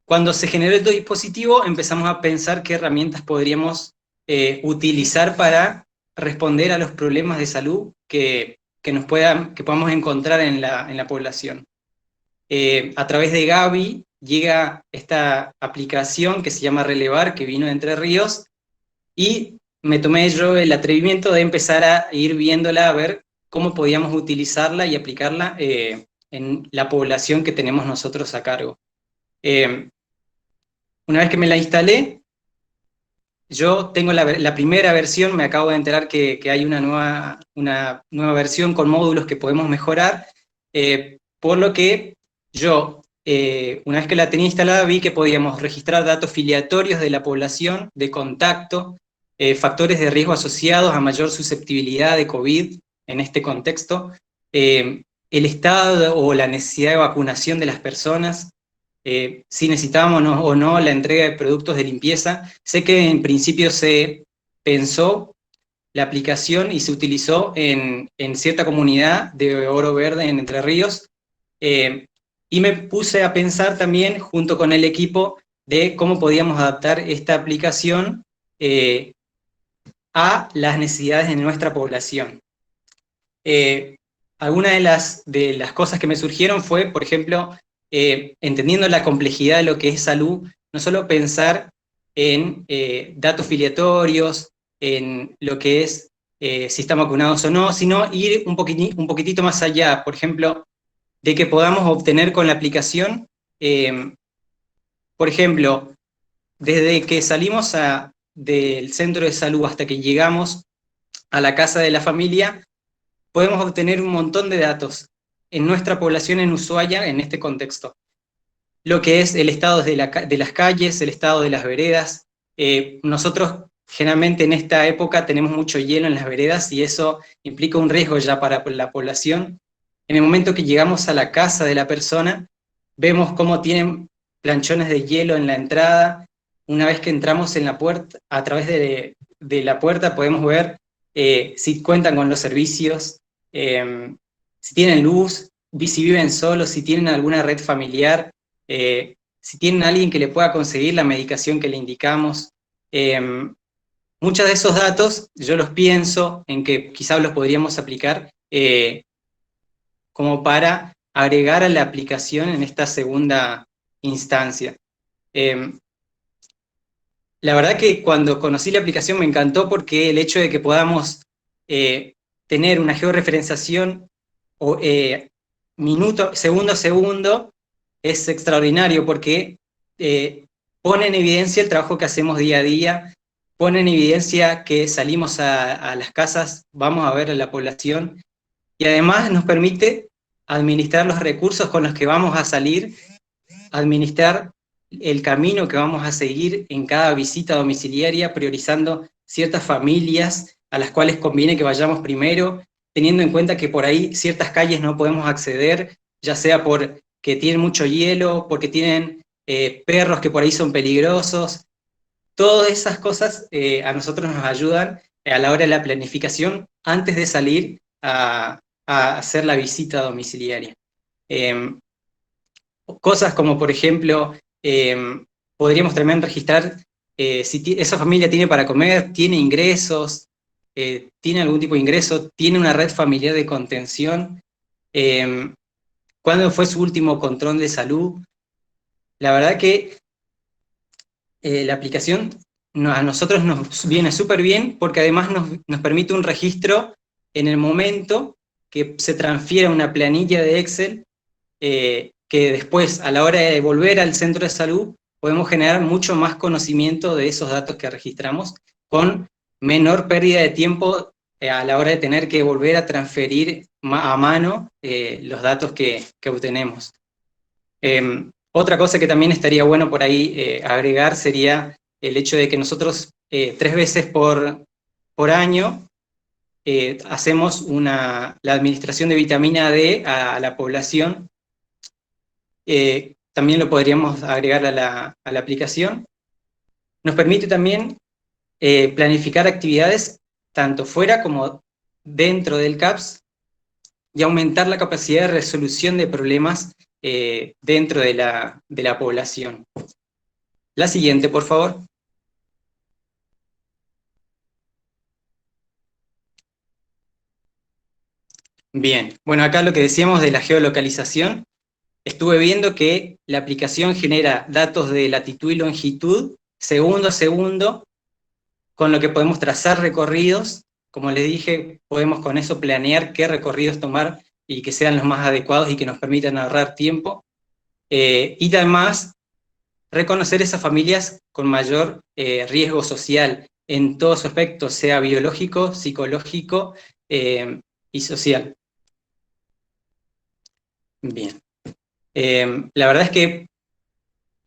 Cuando se generó el dispositivo, empezamos a pensar qué herramientas podríamos utilizar para responder a los problemas de salud que podamos encontrar en la población. A través de Gaby llega esta aplicación que se llama Relevar, que vino de Entre Ríos, y me tomé yo el atrevimiento de empezar a ir viéndola, a ver cómo podíamos utilizarla y aplicarla en la población que tenemos nosotros a cargo. Una vez que me la instalé, yo tengo la primera versión, me acabo de enterar que hay una nueva versión con módulos que podemos mejorar, por lo que yo, una vez que la tenía instalada, vi que podíamos registrar datos filiatorios de la población, de contacto, factores de riesgo asociados a mayor susceptibilidad de COVID en este contexto, el estado o la necesidad de vacunación de las personas, si necesitábamos o no la entrega de productos de limpieza. Sé que en principio se pensó la aplicación y se utilizó en cierta comunidad de Oro Verde en Entre Ríos, y me puse a pensar también junto con el equipo de cómo podíamos adaptar esta aplicación a las necesidades de nuestra población. Algunas de las cosas que me surgieron fue, por ejemplo, entendiendo la complejidad de lo que es salud, no solo pensar en datos filiatorios, en lo que es si están vacunados o no, sino ir un poquitito más allá, por ejemplo, de que podamos obtener con la aplicación, por ejemplo, desde que salimos del centro de salud hasta que llegamos a la casa de la familia, podemos obtener un montón de datos en nuestra población en Ushuaia en este contexto. Lo que es el estado de las calles, el estado de las veredas. Nosotros generalmente en esta época tenemos mucho hielo en las veredas y eso implica un riesgo ya para la población. En el momento que llegamos a la casa de la persona, vemos cómo tienen planchones de hielo en la entrada. Una vez que entramos en la puerta, a través de la puerta podemos ver si cuentan con los servicios, si tienen luz, si viven solos, si tienen alguna red familiar, si tienen alguien que le pueda conseguir la medicación que le indicamos. Muchos de esos datos yo los pienso en que quizás los podríamos aplicar como para agregar a la aplicación en esta segunda instancia. La verdad que cuando conocí la aplicación me encantó porque el hecho de que podamos tener una georreferenciación segundo a segundo es extraordinario porque pone en evidencia el trabajo que hacemos día a día, pone en evidencia que salimos a las casas, vamos a ver a la población, y además nos permite administrar los recursos con los que vamos a salir, administrar el camino que vamos a seguir en cada visita domiciliaria, priorizando ciertas familias a las cuales conviene que vayamos primero, teniendo en cuenta que por ahí ciertas calles no podemos acceder, ya sea porque tienen mucho hielo, porque tienen perros que por ahí son peligrosos. Todas esas cosas a nosotros nos ayudan a la hora de la planificación antes de salir a hacer la visita domiciliaria. Cosas como, por ejemplo, podríamos también registrar si esa familia tiene para comer, tiene ingresos, tiene algún tipo de ingreso, tiene una red familiar de contención, cuándo fue su último control de salud. La verdad que la aplicación a nosotros nos viene súper bien porque además nos permite un registro en el momento que se transfiere a una planilla de Excel, que después, a la hora de volver al centro de salud, podemos generar mucho más conocimiento de esos datos que registramos, con menor pérdida de tiempo a la hora de tener que volver a transferir a mano los datos que obtenemos. Otra cosa que también estaría bueno por ahí agregar sería el hecho de que nosotros 3 veces por año hacemos la administración de vitamina D a la población. También lo podríamos agregar a la aplicación. Nos permite también planificar actividades tanto fuera como dentro del CAPS y aumentar la capacidad de resolución de problemas dentro de la población. La siguiente, por favor. Bien, bueno, acá lo que decíamos de la geolocalización, estuve viendo que la aplicación genera datos de latitud y longitud, segundo a segundo, con lo que podemos trazar recorridos. Como les dije, podemos con eso planear qué recorridos tomar y que sean los más adecuados y que nos permitan ahorrar tiempo. Y además, reconocer esas familias con mayor riesgo social en todo su aspecto, sea biológico, psicológico y social. Bien. La verdad es que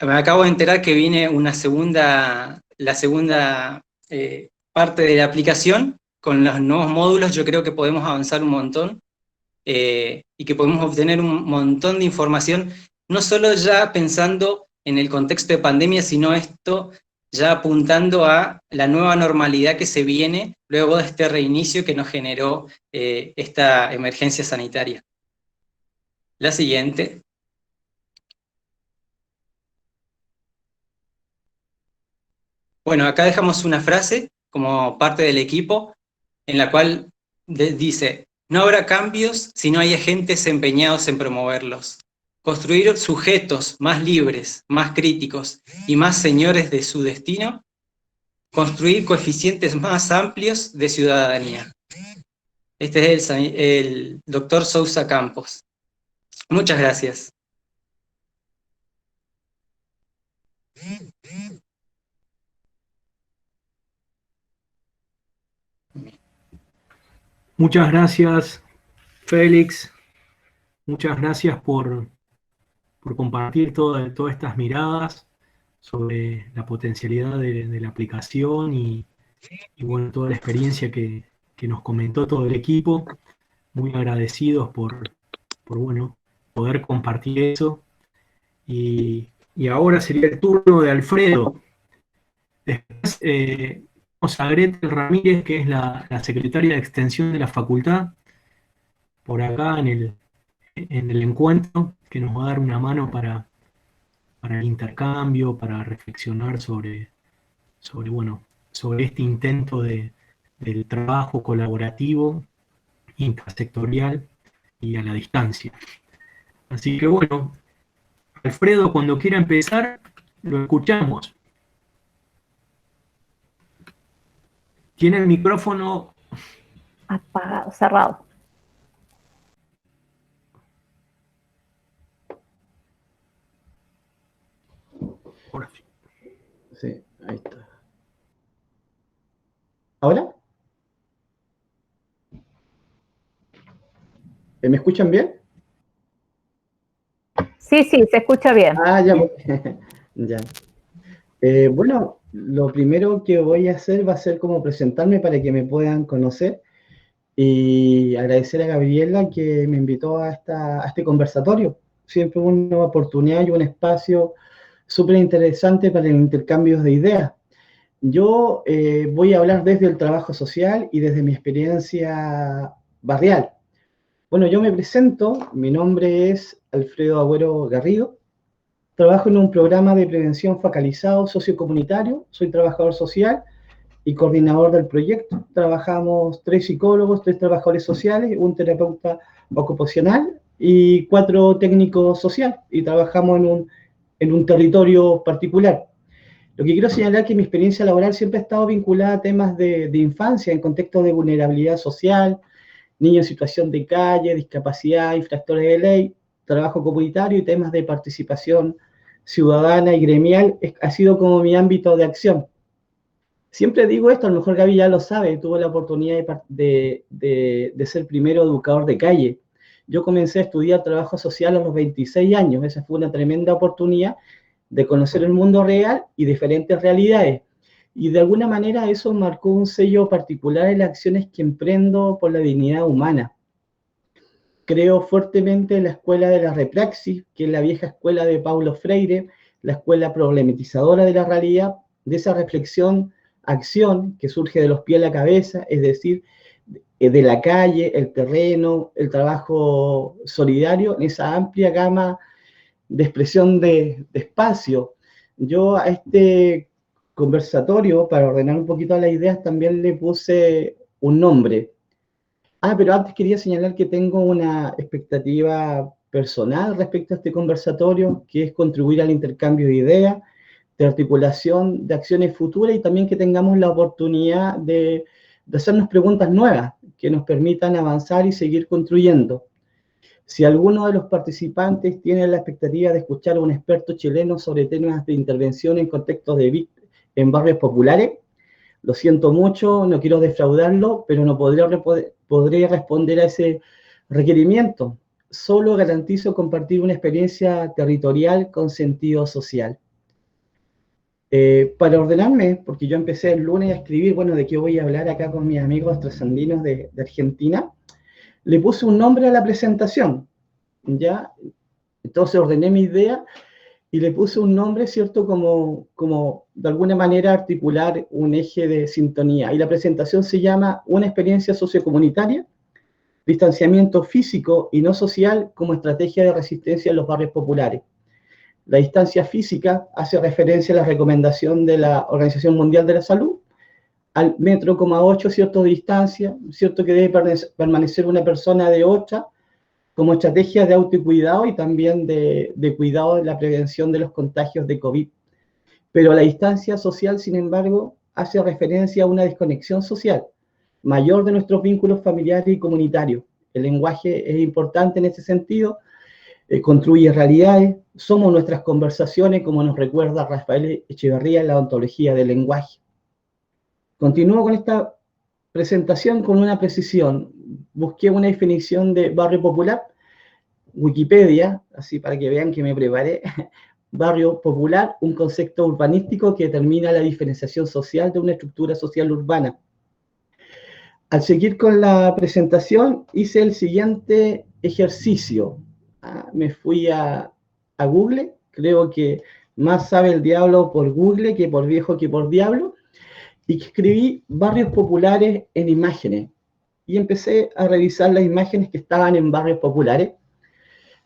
me acabo de enterar que viene la segunda parte de la aplicación. Con los nuevos módulos yo creo que podemos avanzar un montón y que podemos obtener un montón de información, no solo ya pensando en el contexto de pandemia, sino esto ya apuntando a la nueva normalidad que se viene luego de este reinicio que nos generó esta emergencia sanitaria. La siguiente. Bueno, acá dejamos una frase como parte del equipo en la cual dice: no habrá cambios si no hay agentes empeñados en promoverlos. Construir sujetos más libres, más críticos y más señores de su destino. Construir coeficientes más amplios de ciudadanía. Este es el doctor Sousa Campos. Muchas gracias. Muchas gracias, Félix. Muchas gracias por compartir todas estas miradas sobre la potencialidad de la aplicación y bueno, toda la experiencia que nos comentó todo el equipo. Muy agradecidos por bueno, poder compartir eso. Y ahora sería el turno de Alfredo. Después vamos a Gretel Ramírez, que es la secretaria de Extensión de la Facultad, por acá en el encuentro, que nos va a dar una mano para el intercambio, para reflexionar sobre este intento del trabajo colaborativo, intersectorial y a la distancia. Así que bueno, Alfredo, cuando quiera empezar, lo escuchamos. Tiene el micrófono apagado, cerrado. Sí, ahí está. ¿Ahora? ¿Me escuchan bien? Sí, se escucha bien. Ah, ya. Ya. Bueno, lo primero que voy a hacer va a ser como presentarme para que me puedan conocer y agradecer a Gabriela que me invitó a este conversatorio. Siempre una oportunidad y un espacio súper interesante para el intercambio de ideas. Yo voy a hablar desde el trabajo social y desde mi experiencia barrial. Bueno, yo me presento, mi nombre es Alfredo Agüero Garrido, trabajo en un programa de prevención focalizado sociocomunitario, soy trabajador social y coordinador del proyecto. Trabajamos 3 psicólogos, 3 trabajadores sociales, un terapeuta ocupacional y 4 técnicos sociales, y trabajamos en un territorio particular. Lo que quiero señalar es que mi experiencia laboral siempre ha estado vinculada a temas de infancia, en contexto de vulnerabilidad social, niños en situación de calle, discapacidad, infractores de ley, trabajo comunitario y temas de participación ciudadana y gremial. Ha sido como mi ámbito de acción. Siempre digo esto, a lo mejor Gaby ya lo sabe, tuve la oportunidad de ser primero educador de calle. Yo comencé a estudiar trabajo social a los 26 años, esa fue una tremenda oportunidad de conocer el mundo real y diferentes realidades. Y de alguna manera eso marcó un sello particular en las acciones que emprendo por la dignidad humana. Creo fuertemente en la escuela de la repraxis, que es la vieja escuela de Paulo Freire, la escuela problematizadora de la realidad, de esa reflexión, acción que surge de los pies a la cabeza, es decir, de la calle, el terreno, el trabajo solidario, en esa amplia gama de expresión de espacio. Yo a este conversatorio, para ordenar un poquito las ideas, también le puse un nombre. Pero antes quería señalar que tengo una expectativa personal respecto a este conversatorio, que es contribuir al intercambio de ideas, de articulación de acciones futuras, y también que tengamos la oportunidad de hacernos preguntas nuevas que nos permitan avanzar y seguir construyendo. Si alguno de los participantes tiene la expectativa de escuchar a un experto chileno sobre temas de intervención en contextos en barrios populares, lo siento mucho, no quiero defraudarlo, pero no podré responder a ese requerimiento. solo garantizo compartir una experiencia territorial con sentido social. Para ordenarme, porque yo empecé el lunes a escribir, bueno, de qué voy a hablar acá con mis amigos trasandinos de Argentina, le puse un nombre a la presentación, ¿ya? Entonces ordené mi idea y le puse un nombre, ¿cierto? Como de alguna manera articular un eje de sintonía. Y la presentación se llama Una experiencia sociocomunitaria, distanciamiento físico y no social como estrategia de resistencia en los barrios populares. La distancia física hace referencia a la recomendación de la Organización Mundial de la Salud, al 1,8 m, ¿cierto?, de distancia, ¿cierto?, que debe permanecer una persona de otra, como estrategia de autocuidado y también de cuidado de la prevención de los contagios de COVID. Pero la distancia social, sin embargo, hace referencia a una desconexión social mayor de nuestros vínculos familiares y comunitarios. El lenguaje es importante en ese sentido, construye realidades, somos nuestras conversaciones, como nos recuerda Rafael Echeverría en la ontología del lenguaje. Continúo con esta presentación con una precisión. Busqué una definición de barrio popular, Wikipedia, así para que vean que me preparé. Barrio popular, un concepto urbanístico que determina la diferenciación social de una estructura social urbana. Al seguir con la presentación, hice el siguiente ejercicio. Me fui a Google, creo que más sabe el diablo por Google que por viejo que por diablo, y escribí barrios populares en imágenes. Y empecé a revisar las imágenes que estaban en barrios populares,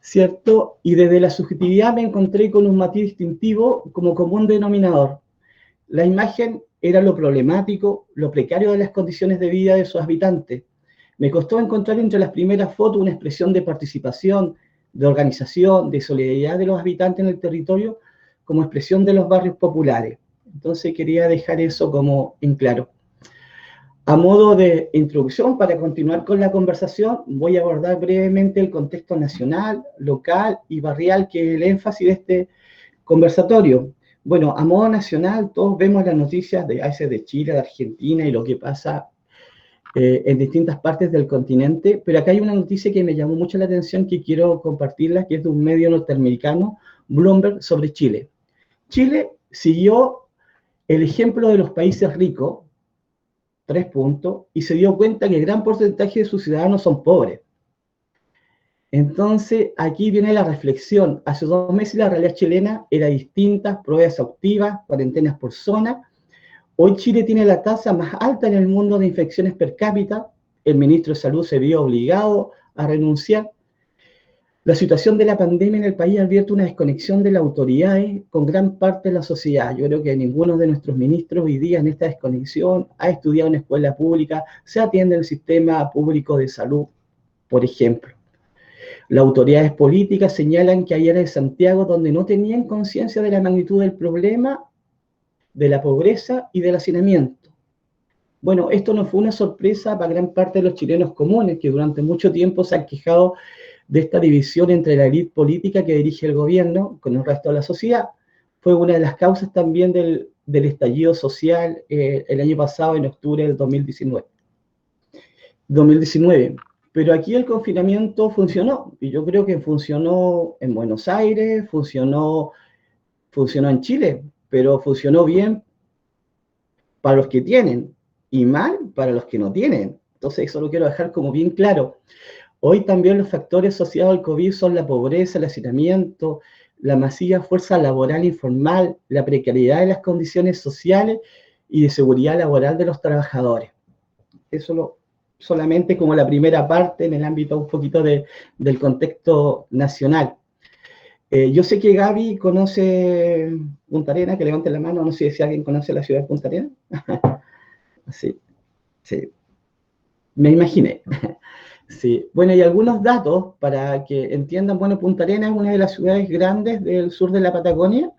¿cierto? Y desde la subjetividad me encontré con un matiz distintivo como común denominador. La imagen era lo problemático, lo precario de las condiciones de vida de sus habitantes. Me costó encontrar entre las primeras fotos una expresión de participación, de organización, de solidaridad de los habitantes en el territorio como expresión de los barrios populares. Entonces quería dejar eso como en claro. A modo de introducción, para continuar con la conversación, voy a abordar brevemente el contexto nacional, local y barrial, que es el énfasis de este conversatorio. Bueno, a modo nacional, todos vemos las noticias a veces de Chile, de Argentina y lo que pasa en distintas partes del continente, pero acá hay una noticia que me llamó mucho la atención que quiero compartirla, que es de un medio norteamericano, Bloomberg, sobre Chile. Chile siguió el ejemplo de los países ricos, 3 puntos, y se dio cuenta que gran porcentaje de sus ciudadanos son pobres. Entonces, aquí viene la reflexión. Hace 2 meses la realidad chilena era distinta, pruebas exhaustivas, cuarentenas por zona. Hoy Chile tiene la tasa más alta en el mundo de infecciones per cápita. El ministro de Salud se vio obligado a renunciar. La situación de la pandemia en el país advierte una desconexión de las autoridades con gran parte de la sociedad. Yo creo que ninguno de nuestros ministros hoy día en esta desconexión ha estudiado en escuela pública, se atiende en el sistema público de salud, por ejemplo. Las autoridades políticas señalan que hay áreas de Santiago donde no tenían conciencia de la magnitud del problema, de la pobreza y del hacinamiento. Bueno, esto no fue una sorpresa para gran parte de los chilenos comunes, que durante mucho tiempo se han quejado de esta división entre la élite política que dirige el gobierno con el resto de la sociedad. Fue una de las causas también del estallido social el año pasado, en octubre del 2019. Pero aquí el confinamiento funcionó, y yo creo que funcionó en Buenos Aires, funcionó en Chile, pero funcionó bien para los que tienen y mal para los que no tienen. Entonces eso lo quiero dejar como bien claro. Hoy también los factores asociados al COVID son la pobreza, el hacinamiento, la masiva fuerza laboral informal, la precariedad de las condiciones sociales y de seguridad laboral de los trabajadores. Eso solamente como la primera parte en el ámbito un poquito del contexto nacional. Yo sé que Gaby conoce Punta Arenas, que levante la mano, no sé si alguien conoce la ciudad de Punta Arenas. Sí, me imaginé. Sí, bueno, y algunos datos para que entiendan. Bueno, Punta Arenas es una de las ciudades grandes del sur de la Patagonia,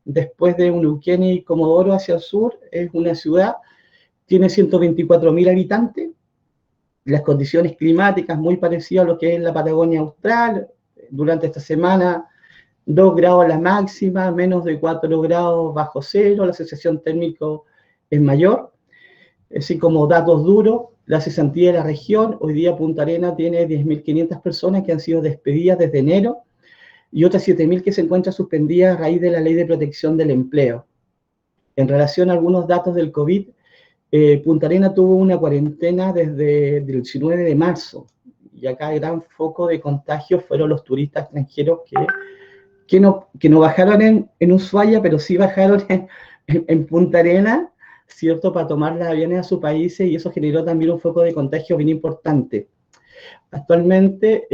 después de Neuquén y Comodoro hacia el sur, es una ciudad, tiene 124.000 habitantes, las condiciones climáticas muy parecidas a lo que es la Patagonia austral. Durante esta semana 2 grados la máxima, menos de 4 grados bajo cero, la sensación térmica es mayor, así como datos duros. la cesantía de la región. Hoy día Punta Arenas tiene 10.500 personas que han sido despedidas desde enero y otras 7.000 que se encuentran suspendidas a raíz de la Ley de Protección del Empleo. En relación a algunos datos del COVID, Punta Arenas tuvo una cuarentena desde el 19 de marzo y acá el gran foco de contagio fueron los turistas extranjeros que no bajaron en Ushuaia, pero sí bajaron en Punta Arenas, ¿cierto?, para tomar los aviones a sus países, y eso generó también un foco de contagio bien importante. Actualmente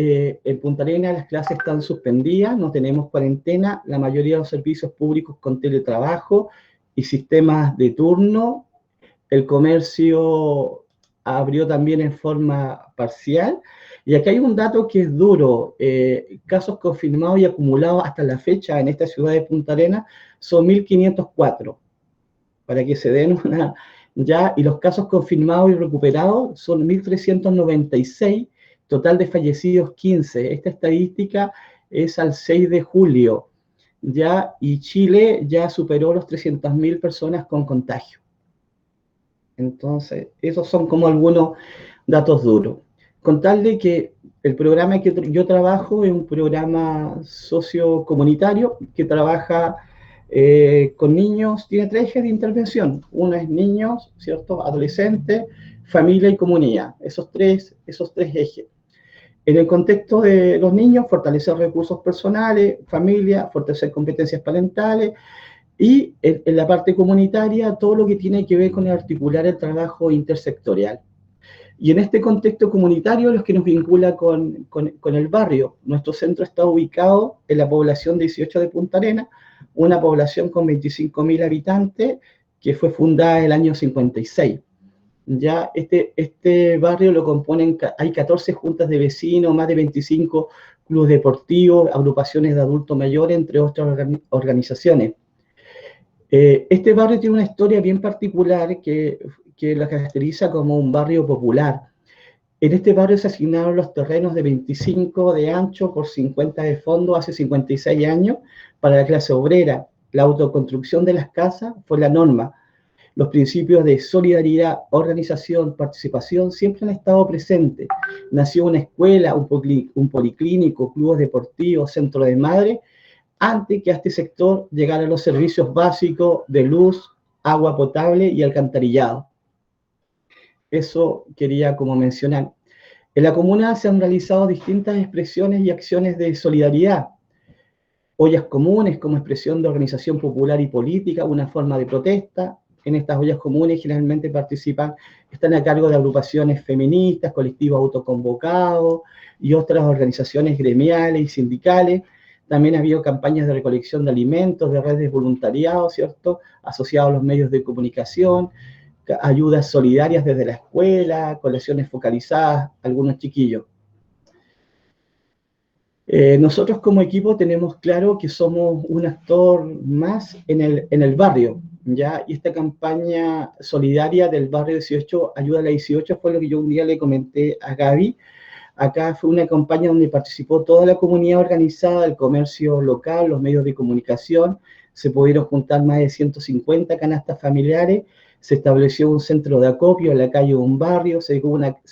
en Punta Arenas las clases están suspendidas, no tenemos cuarentena, la mayoría de los servicios públicos con teletrabajo y sistemas de turno. El comercio abrió también en forma parcial. Y aquí hay un dato que es duro. Casos confirmados y acumulados hasta la fecha en esta ciudad de Punta Arenas son 1.504. Para que se den una... ya, y los casos confirmados y recuperados son 1.396, total de fallecidos 15. Esta estadística es al 6 de julio. Ya, y Chile ya superó los 300.000 personas con contagio. Entonces, esos son como algunos datos duros. Con tal de que el programa que yo trabajo es un programa sociocomunitario que trabaja con niños, tiene 3 ejes de intervención. Uno es niños, ¿cierto?, adolescentes, familia y comunidad. Esos tres ejes. En el contexto de los niños, fortalecer recursos personales, familia, fortalecer competencias parentales, y en la parte comunitaria, todo lo que tiene que ver con articular el trabajo intersectorial. Y en este contexto comunitario, los que nos vincula con el barrio. Nuestro centro está ubicado en la población 18 de Punta Arenas, una población con 25.000 habitantes, que fue fundada en el año 56. Ya este barrio lo componen, hay 14 juntas de vecinos, más de 25 clubes deportivos, agrupaciones de adultos mayores, entre otras organizaciones. Este barrio tiene una historia bien particular que la caracteriza como un barrio popular. En este barrio se asignaron los terrenos de 25 de ancho por 50 de fondo hace 56 años para la clase obrera. La autoconstrucción de las casas fue la norma. Los principios de solidaridad, organización, participación siempre han estado presentes. Nació una escuela, un policlínico, clubes deportivos, centro de madre, antes que a este sector llegaran los servicios básicos de luz, agua potable y alcantarillado. Eso quería como mencionar. En la comuna se han realizado distintas expresiones y acciones de solidaridad. Ollas comunes como expresión de organización popular y política, una forma de protesta. En estas ollas comunes generalmente están a cargo de agrupaciones feministas, colectivos autoconvocados y otras organizaciones gremiales y sindicales. También ha habido campañas de recolección de alimentos, de redes de voluntariado, ¿cierto?, asociados a los medios de comunicación, ayudas solidarias desde la escuela, colecciones focalizadas, algunos chiquillos. Nosotros como equipo tenemos claro que somos un actor más en el barrio, ¿ya? Y esta campaña solidaria del barrio 18, Ayuda a la 18, fue lo que yo un día le comenté a Gaby. Acá fue una campaña donde participó toda la comunidad organizada, el comercio local, los medios de comunicación. Se pudieron juntar más de 150 canastas familiares. Se estableció un centro de acopio en la calle de un barrio. Se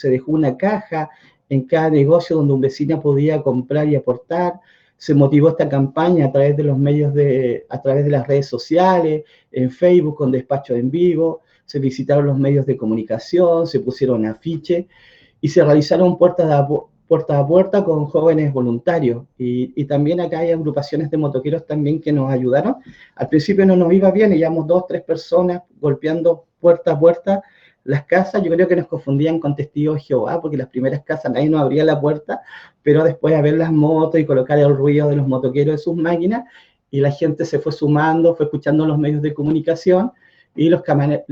dejó una caja en cada negocio donde un vecino podía comprar y aportar. Se motivó esta campaña a través de los medios a través de las redes sociales, en Facebook con despacho en vivo. Se visitaron los medios de comunicación, se pusieron afiches y se realizaron puerta a puerta con jóvenes voluntarios. Y también acá hay agrupaciones de motoqueros también que nos ayudaron. Al principio no nos iba bien, íbamos 2 o 3 personas golpeando puerta a puerta las casas. Yo creo que nos confundían con testigos de Jehová, porque las primeras casas nadie nos abría la puerta, pero después de ver las motos y colocar el ruido de los motoqueros de sus máquinas, y la gente se fue sumando, fue escuchando los medios de comunicación, y los canales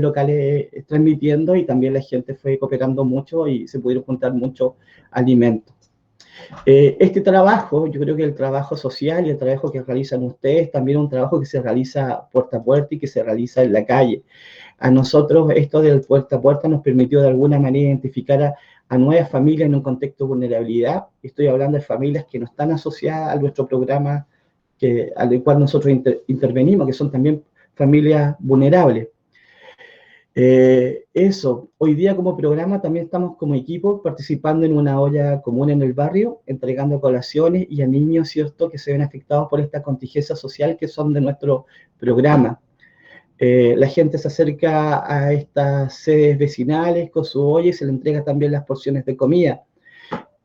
locales transmitiendo, y también la gente fue cooperando mucho y se pudieron juntar muchos alimentos. Este trabajo, yo creo que el trabajo social y el trabajo que realizan ustedes, también es un trabajo que se realiza puerta a puerta y que se realiza en la calle. A nosotros esto del puerta a puerta nos permitió de alguna manera identificar a nuevas familias en un contexto de vulnerabilidad. Estoy hablando de familias que no están asociadas a nuestro programa al cual nosotros intervenimos, que son también familias vulnerables. Eso, hoy día como programa también estamos como equipo participando en una olla común en el barrio, entregando colaciones y a niños, ¿cierto?, que se ven afectados por esta contingencia social que son de nuestro programa. La gente se acerca a estas sedes vecinales con su olla y se le entrega también las porciones de comida.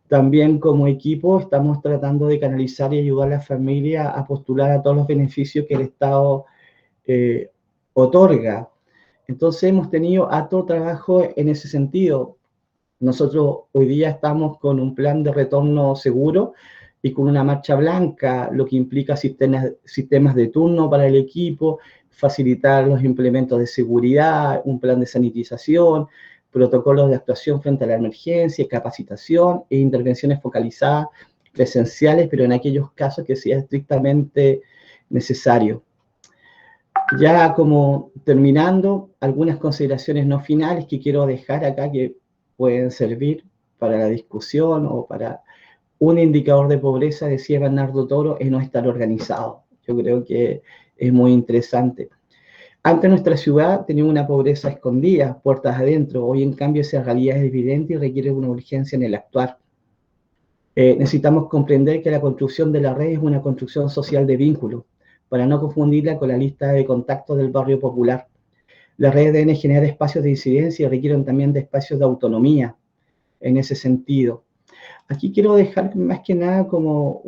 También como equipo estamos tratando de canalizar y ayudar a la familia a postular a todos los beneficios que el Estado otorga. Entonces hemos tenido harto trabajo en ese sentido. Nosotros hoy día estamos con un plan de retorno seguro y con una marcha blanca, lo que implica sistemas de turno para el equipo, facilitar los implementos de seguridad, un plan de sanitización, protocolos de actuación frente a la emergencia, capacitación e intervenciones focalizadas, presenciales, pero en aquellos casos que sea estrictamente necesario. Ya como terminando, algunas consideraciones no finales que quiero dejar acá que pueden servir para la discusión o para un indicador de pobreza, decía Bernardo Toro, es no estar organizado. Yo creo que es muy interesante. Antes nuestra ciudad tenía una pobreza escondida, puertas adentro. Hoy en cambio esa realidad es evidente y requiere una urgencia en el actuar. Necesitamos comprender que la construcción de la red es una construcción social de vínculos, para no confundirla con la lista de contactos del barrio popular. Las redes deben generar espacios de incidencia y requieren también de espacios de autonomía en ese sentido. Aquí quiero dejar más que nada como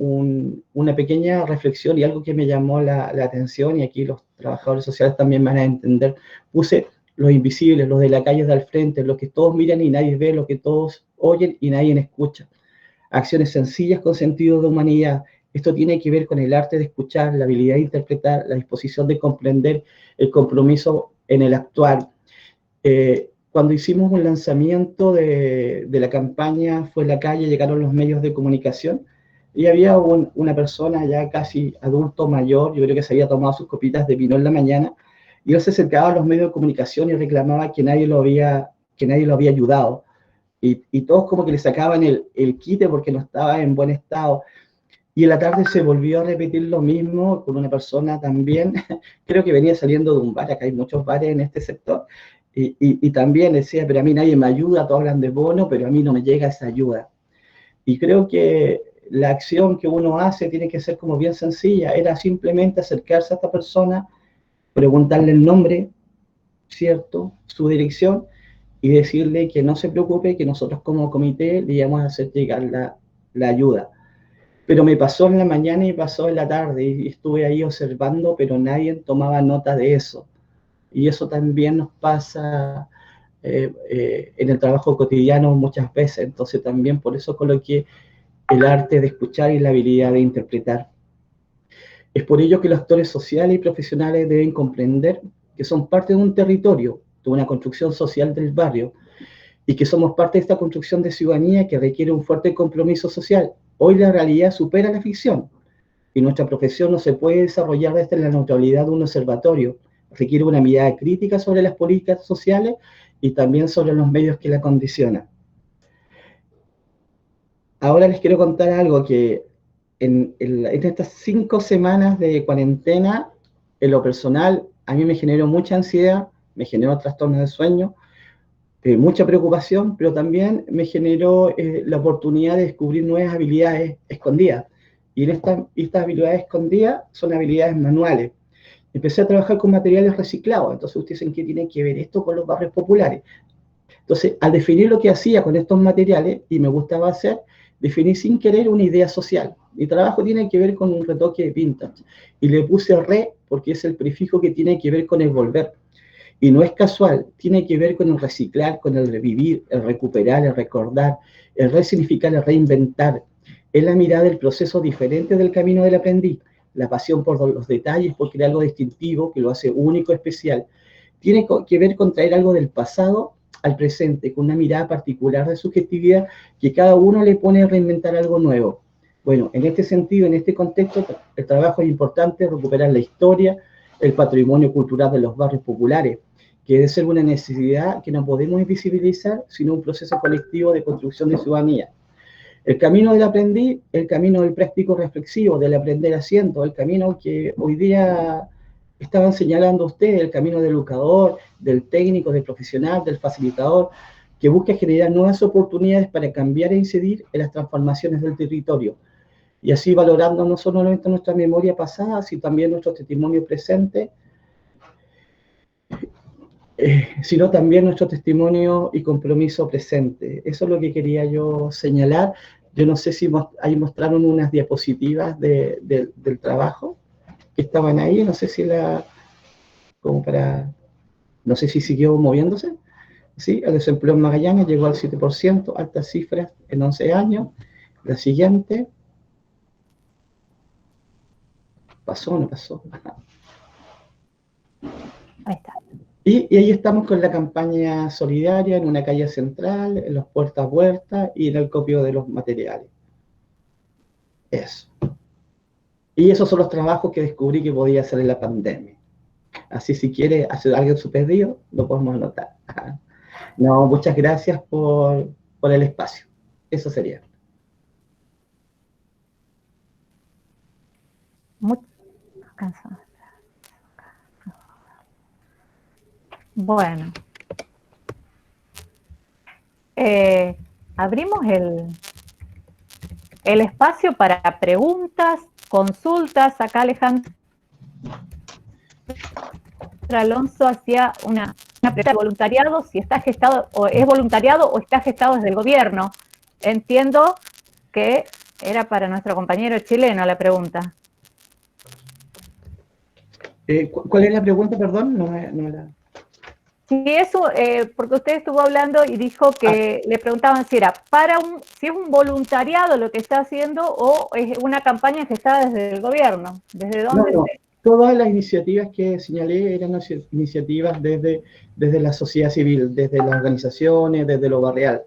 una pequeña reflexión y algo que me llamó la atención, y aquí los trabajadores sociales también van a entender. Puse los invisibles, los de la calle de al frente, los que todos miran y nadie ve, los que todos oyen y nadie escucha. Acciones sencillas con sentido de humanidad. Esto tiene que ver con el arte de escuchar, la habilidad de interpretar, la disposición de comprender, el compromiso en el actuar. Cuando hicimos un lanzamiento de la campaña Fue en la calle, llegaron los medios de comunicación y había una persona ya casi adulto mayor, yo creo que se había tomado sus copitas de vino en la mañana, y él se acercaba a los medios de comunicación y reclamaba que nadie lo había ayudado. Y todos como que le sacaban el quite porque no estaba en buen estado. Y en la tarde se volvió a repetir lo mismo con una persona también, creo que venía saliendo de un bar, acá hay muchos bares en este sector, y también decía, pero a mí nadie me ayuda, todos hablan de bono, pero a mí no me llega esa ayuda. Y creo que la acción que uno hace tiene que ser como bien sencilla, era simplemente acercarse a esta persona, preguntarle el nombre, ¿cierto?, su dirección, y decirle que no se preocupe, que nosotros como comité le íbamos a hacer llegar la ayuda. Pero me pasó en la mañana y pasó en la tarde, y estuve ahí observando, pero nadie tomaba nota de eso. Y eso también nos pasa en el trabajo cotidiano muchas veces. Entonces también por eso coloqué el arte de escuchar y la habilidad de interpretar. Es por ello que los actores sociales y profesionales deben comprender que son parte de un territorio, de una construcción social del barrio, y que somos parte de esta construcción de ciudadanía que requiere un fuerte compromiso social. Hoy la realidad supera la ficción, y nuestra profesión no se puede desarrollar desde la neutralidad de un observatorio. Requiere una mirada crítica sobre las políticas sociales y también sobre los medios que la condicionan. Ahora les quiero contar algo que en estas 5 semanas de cuarentena, en lo personal, a mí me generó mucha ansiedad, me generó trastornos de sueño, mucha preocupación, pero también me generó la oportunidad de descubrir nuevas habilidades escondidas. Y estas habilidades escondidas son habilidades manuales. Empecé a trabajar con materiales reciclados. Entonces ustedes dicen, ¿qué tiene que ver esto con los barrios populares? Entonces, al definir lo que hacía con estos materiales, y me gustaba hacer, definí sin querer una idea social. Mi trabajo tiene que ver con un retoque vintage. Y le puse re porque es el prefijo que tiene que ver con el volver. Y no es casual, tiene que ver con el reciclar, con el revivir, el recuperar, el recordar, el resignificar, el reinventar. Es la mirada del proceso diferente del camino del aprendiz. La pasión por los detalles, por crear algo distintivo que lo hace único, especial. Tiene que ver con traer algo del pasado al presente, con una mirada particular de subjetividad que cada uno le pone a reinventar algo nuevo. Bueno, en este sentido, en este contexto, el trabajo es importante recuperar la historia, el patrimonio cultural de los barrios populares, que debe ser una necesidad que no podemos invisibilizar, sino un proceso colectivo de construcción de ciudadanía. El camino del aprendiz, el camino del práctico reflexivo, del aprender haciendo, el camino que hoy día estaban señalando ustedes el camino del educador, del técnico, del profesional, del facilitador, que busca generar nuevas oportunidades para cambiar e incidir en las transformaciones del territorio, y así valorando no solamente nuestra memoria pasada, sino también nuestro testimonio presente, sino también nuestro testimonio y compromiso presente. Eso es lo que quería yo señalar. Yo no sé si ahí mostraron unas diapositivas del trabajo que estaban ahí, no sé si no sé si siguió moviéndose. ¿Sí? El desempleo en Magallanes llegó al 7%, altas cifras en 11 años. La siguiente. ¿Pasó o no pasó? Ahí está. Y ahí estamos con la campaña solidaria en una calle central, en los puerta a puerta y en el copio de los materiales. Eso. Y esos son los trabajos que descubrí que podía hacer en la pandemia. Así si quiere hacer alguien su pedido, lo podemos anotar. Ajá. No, muchas gracias por el espacio. Eso sería. Muy cansado. Bueno. Abrimos el espacio para preguntas, consultas. Acá Alejandro Alonso hacía una pregunta de voluntariado, si está gestado, o es voluntariado o está gestado desde el gobierno. Entiendo que era para nuestro compañero chileno la pregunta. ¿Cuál es la pregunta, perdón? No la... Sí, eso, porque usted estuvo hablando y dijo que le preguntaban si era si es un voluntariado lo que está haciendo o es una campaña gestada desde el gobierno. ¿Desde dónde? No. Todas las iniciativas que señalé eran iniciativas desde la sociedad civil, desde las organizaciones, desde lo barrial.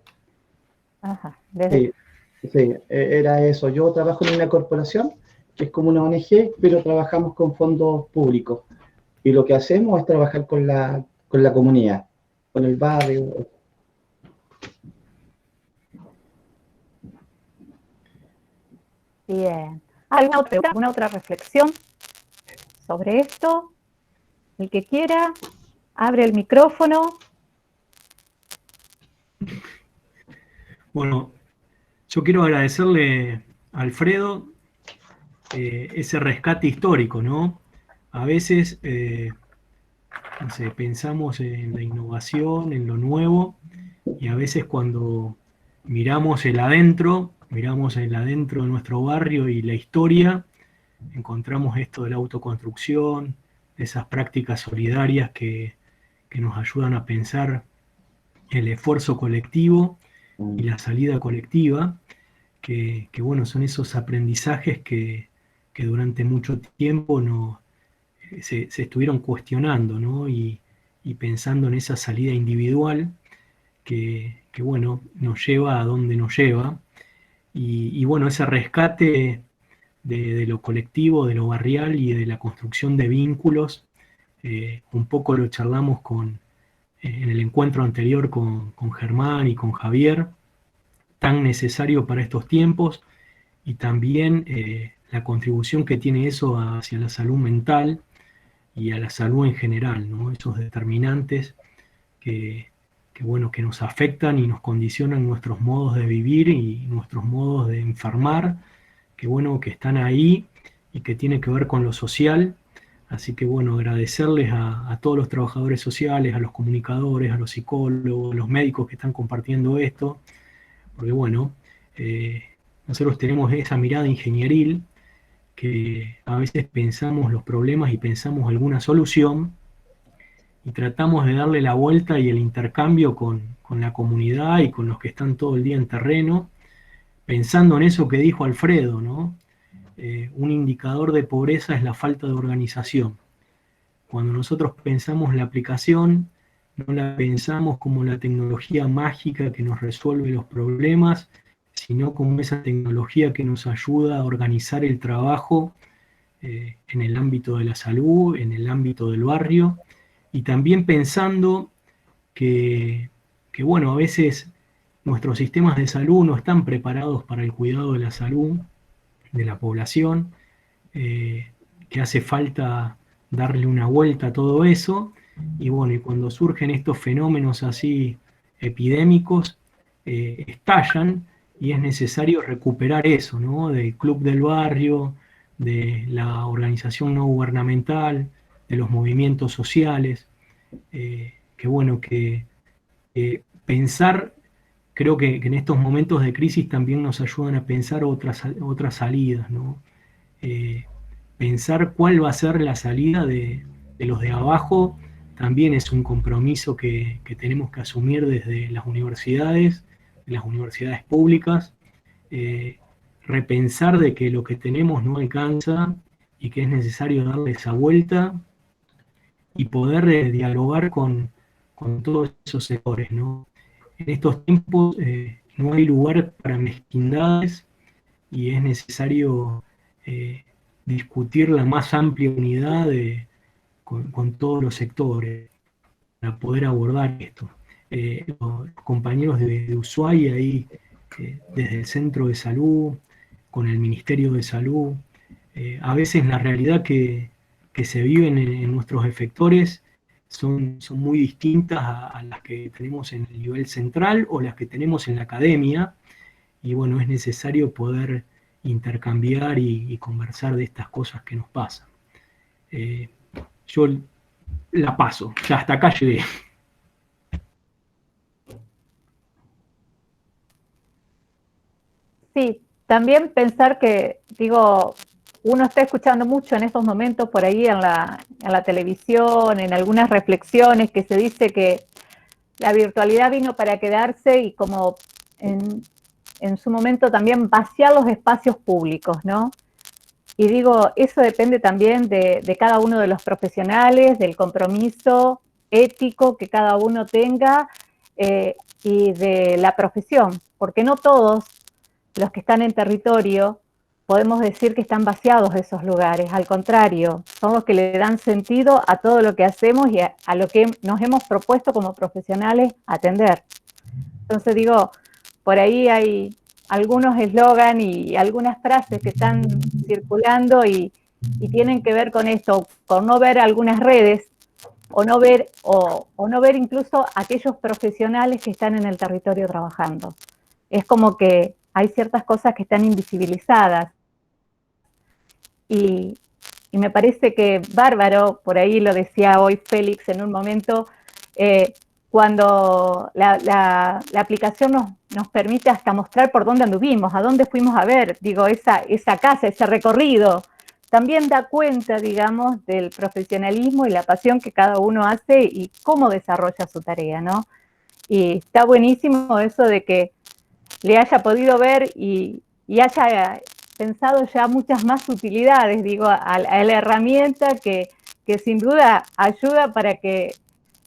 Ajá, sí, era eso. Yo trabajo en una corporación que es como una ONG, pero trabajamos con fondos públicos. Y lo que hacemos es trabajar con la comunidad, con el barrio. Bien. ¿Alguna otra reflexión sobre esto? El que quiera, abre el micrófono. Bueno, yo quiero agradecerle a Alfredo ese rescate histórico, ¿no? A veces no sé, pensamos en la innovación, en lo nuevo, y a veces cuando miramos el adentro de nuestro barrio y la historia, encontramos esto de la autoconstrucción, esas prácticas solidarias que nos ayudan a pensar el esfuerzo colectivo y la salida colectiva, que bueno, son esos aprendizajes que durante mucho tiempo se estuvieron cuestionando, ¿no? Y pensando en esa salida individual que bueno, nos lleva a donde nos lleva. Y bueno, ese rescate de lo colectivo, de lo barrial y de la construcción de vínculos, un poco lo charlamos en el encuentro anterior con Germán y con Javier, tan necesario para estos tiempos, y también la contribución que tiene eso hacia la salud mental y a la salud en general, ¿no? Esos determinantes que nos afectan y nos condicionan nuestros modos de vivir y nuestros modos de enfermar, que están ahí y que tiene que ver con lo social. Así que bueno, agradecerles a todos los trabajadores sociales, a los comunicadores, a los psicólogos, a los médicos que están compartiendo esto, porque bueno, nosotros tenemos esa mirada ingenieril que a veces pensamos los problemas y pensamos alguna solución y tratamos de darle la vuelta y el intercambio con la comunidad y con los que están todo el día en terreno, pensando en eso que dijo Alfredo, ¿no? Un indicador de pobreza es la falta de organización. Cuando nosotros pensamos la aplicación, no la pensamos como la tecnología mágica que nos resuelve los problemas, sino como esa tecnología que nos ayuda a organizar el trabajo en el ámbito de la salud, en el ámbito del barrio, y también pensando que bueno, a veces nuestros sistemas de salud no están preparados para el cuidado de la salud de la población, que hace falta darle una vuelta a todo eso, y bueno, y cuando surgen estos fenómenos así epidémicos, estallan, y es necesario recuperar eso, ¿no? Del club del barrio, de la organización no gubernamental, de los movimientos sociales, que bueno, que pensar, creo que en estos momentos de crisis también nos ayudan a pensar otras salidas, ¿no? Eh, Pensar cuál va a ser la salida de los de abajo también es un compromiso que tenemos que asumir desde las universidades públicas, eh, repensar de que lo que tenemos no alcanza y que es necesario darle esa vuelta y poder dialogar con todos esos sectores, ¿no? En estos tiempos no hay lugar para mezquindades y es necesario eh, discutir la más amplia unidad con todos los sectores para poder abordar esto. Los compañeros de Ushuaia ahí, desde el centro de salud, con el Ministerio de Salud, a veces la realidad que se viven en nuestros efectores son muy distintas a las que tenemos en el nivel central o las que tenemos en la academia, y bueno, es necesario poder intercambiar y conversar de estas cosas que nos pasan. Yo la paso, ya hasta acá llegué. Sí, también pensar que, digo, uno está escuchando mucho en estos momentos por ahí en la televisión, en algunas reflexiones, que se dice que la virtualidad vino para quedarse y como en su momento también vaciar los espacios públicos, ¿no? Y digo, eso depende también de cada uno de los profesionales, del compromiso ético que cada uno tenga y de la profesión, porque no todos los que están en territorio podemos decir que están vaciados esos lugares, al contrario, son los que le dan sentido a todo lo que hacemos y a lo que nos hemos propuesto como profesionales atender. Entonces digo, por ahí hay algunos eslogan y algunas frases que están circulando y tienen que ver con esto, con no ver algunas redes o no ver incluso aquellos profesionales que están en el territorio trabajando. Es como que hay ciertas cosas que están invisibilizadas y me parece que bárbaro, por ahí lo decía hoy Félix en un momento, cuando la aplicación nos permite hasta mostrar por dónde anduvimos, a dónde fuimos a ver, digo, esa casa, ese recorrido, también da cuenta, digamos, del profesionalismo y la pasión que cada uno hace y cómo desarrolla su tarea, ¿no? Y está buenísimo eso de que le haya podido ver y haya pensado ya muchas más utilidades, digo, a la herramienta que sin duda ayuda para que